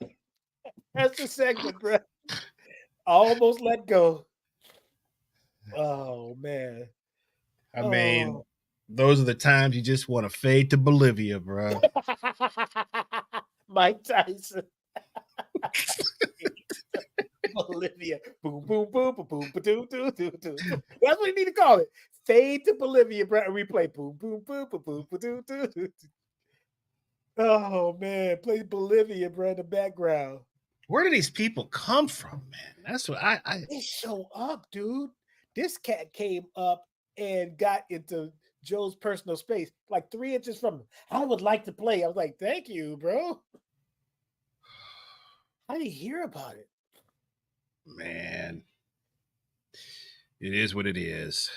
That's the segment, bro. I almost let go. Oh man. I mean, those are the times you just want to fade to Bolivia, bro. Mike Tyson. Bolivia. Boom, boom, boom, boom, boom, boom, boom, boom, boom. That's what you need to call it. Fade to Bolivia, bro. Replay. Boom, boom, boom, boom, boom, boom, boom, boom. Oh man, play Bolivia, bro, in the background. Where do these people come from, man? That's what They show up, dude. This cat came up and got into Joe's personal space, like 3 inches from him. I would like to play. I was like, thank you, bro. How did he hear about it? Man, it is what it is.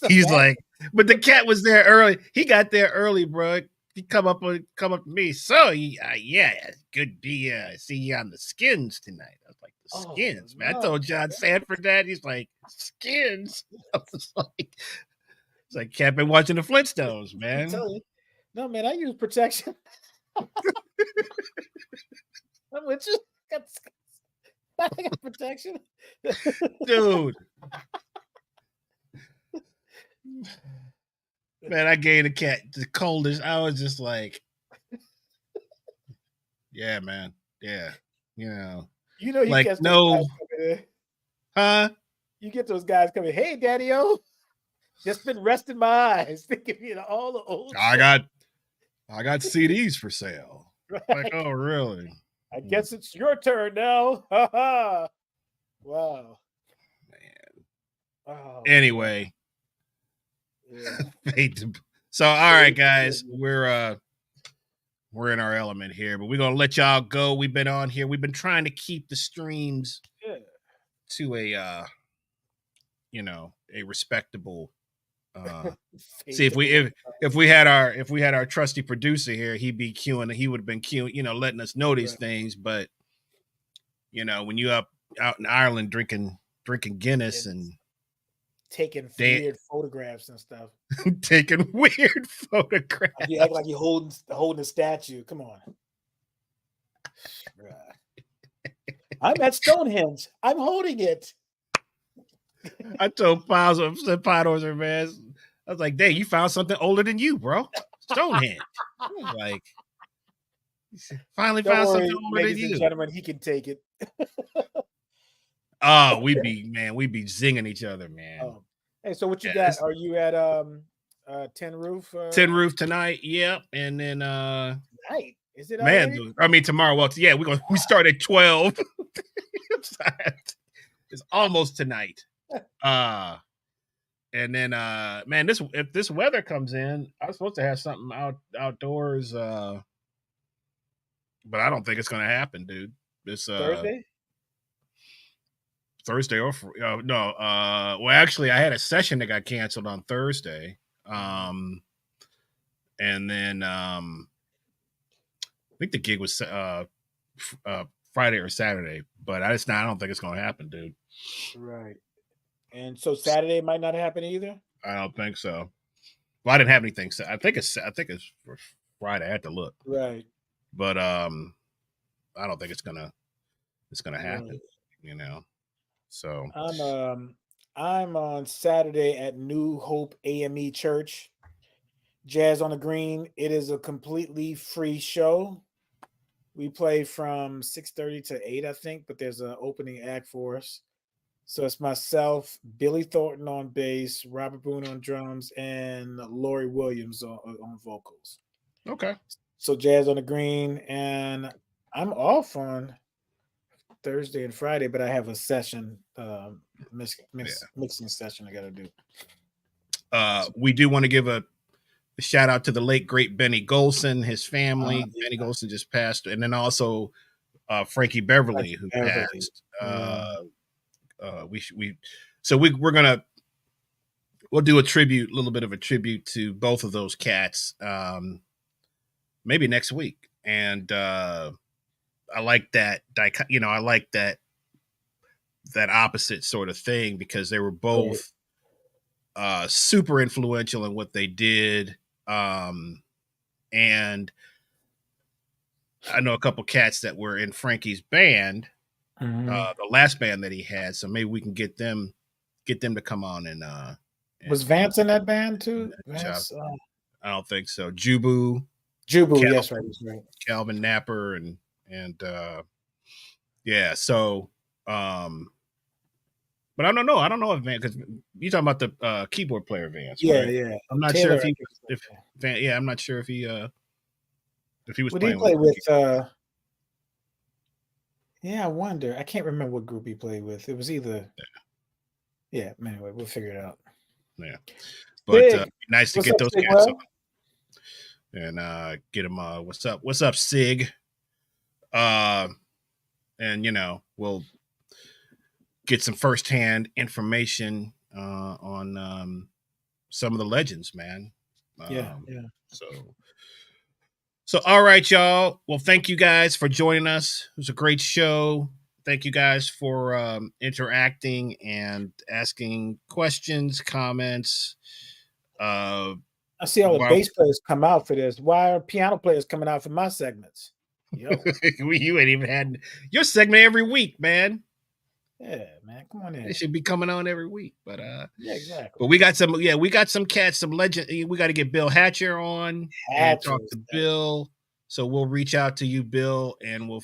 He's like, but the cat was there early. He got there early, bro. He come up to me. So, yeah, good to see you on the Skins tonight. I was like, the Skins, man. I told John Sanford that. He's like, Skins. I was like, it's like, cat been watching the Flintstones, man. No, man, I use protection. I'm with you. I got protection. Dude. Man, I gave the cat the coldest. I was just like, yeah, man. Yeah. You like, you no. Huh? You get those guys coming, hey, Daddy-O. Just been resting my eyes. Thinking, all the old I got CDs for sale. Right. Like, oh, really? I guess it's your turn now. Wow. Man. Oh, anyway. Yeah. So, all right, guys, we're in our element here, but we're gonna let y'all go. We've been on here. We've been trying to keep the streams to a respectable. See, if we had our trusty producer here, he'd be queuing. He would have been queuing, letting us know these things. But when you out in Ireland drinking Guinness and taking weird photographs and stuff. Taking weird photographs. You act like you're holding a statue. Come on. I'm at Stonehenge. I'm holding it. I told Podozer, man. I was like, "Dang, you found something older than you, bro. Stonehenge." Like, finally found something older than you. Gentlemen, he can take it. Oh, we be zinging each other, man. Oh. Hey, so what you got? Are you at Tin Roof? Tin Roof tonight, yep. And then tonight. Is it man? I mean tomorrow. Well, yeah, we start at 12. It's almost tonight. And then man, if this weather comes in, I was supposed to have something outdoors, but I don't think it's gonna happen, dude. This Thursday or no, well, actually, I had a session that got canceled on Thursday, and then I think the gig was Friday or Saturday, but I don't think it's gonna happen, dude. Right. And so Saturday might not happen either. I don't think so. Well, I didn't have anything. I think it's for Friday. I had to look. Right. But I don't think it's gonna happen. Right. So I'm on Saturday at New Hope AME Church, Jazz on the Green. It is a completely free show. We play from 6:30 to 8, I think, but there's an opening act for us. So it's myself, Billy Thornton on bass, Robert Boone on drums, and Lori Williams on vocals. Okay. So Jazz on the Green, and I'm off on Thursday and Friday, but I have a session, mixing session I got to do. We do want to give a shout out to the late great Benny Golson, his family. Benny Golson just passed, and then also Frankie Beverly, who passed. we're gonna we'll do a little bit of a tribute to both of those cats, maybe next week. And I like that, I like that opposite sort of thing, because they were both super influential in what they did. And I know a couple cats that were in Frankie's band, the last band that he had. So maybe we can get them to come on and was Vance in that band too? Vance, I don't think so. Jubu, yes, right. Calvin Napper, and yeah. So, but I don't know. I don't know if Vance, because you're talking about the keyboard player Vance. Yeah, right? yeah. I'm not Taylor, sure I'm not sure if he was Would playing he play with yeah, I wonder. I can't remember what group he played with. It was either anyway, we'll figure it out. Yeah. But nice to get those cats on. And get them what's up, Sig? And we'll get some firsthand information on some of the legends, man. Yeah. So all right, y'all. Well, thank you guys for joining us. It was a great show. Thank you guys for interacting and asking questions, comments. I see all the bass players come out for this. Why are piano players coming out for my segments? Yo, you ain't even had your segment every week, man. Yeah, man, come on in. They should be coming on every week, but yeah, exactly. But we got some cats, some legend. We got to get Bill Hatcher on and talk to Bill. So we'll reach out to you, Bill, and we'll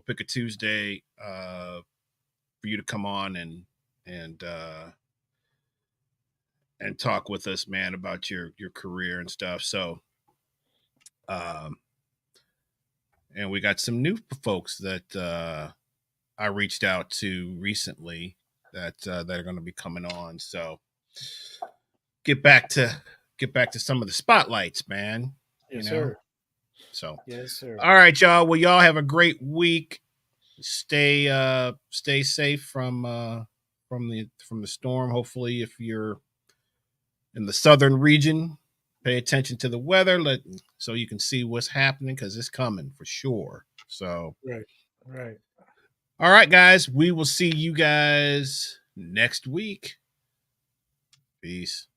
pick a Tuesday for you to come on and talk with us, man, about your career and stuff. So, and we got some new folks that I reached out to recently that are going to be coming on. So get back to some of the spotlights, man. Yes, sir. So yes, sir. All right, y'all. Well, y'all have a great week. Stay safe from the storm. Hopefully, if you're in the southern region, pay attention to the weather, so you can see what's happening, because it's coming for sure. So right. All right, guys. We will see you guys next week. Peace.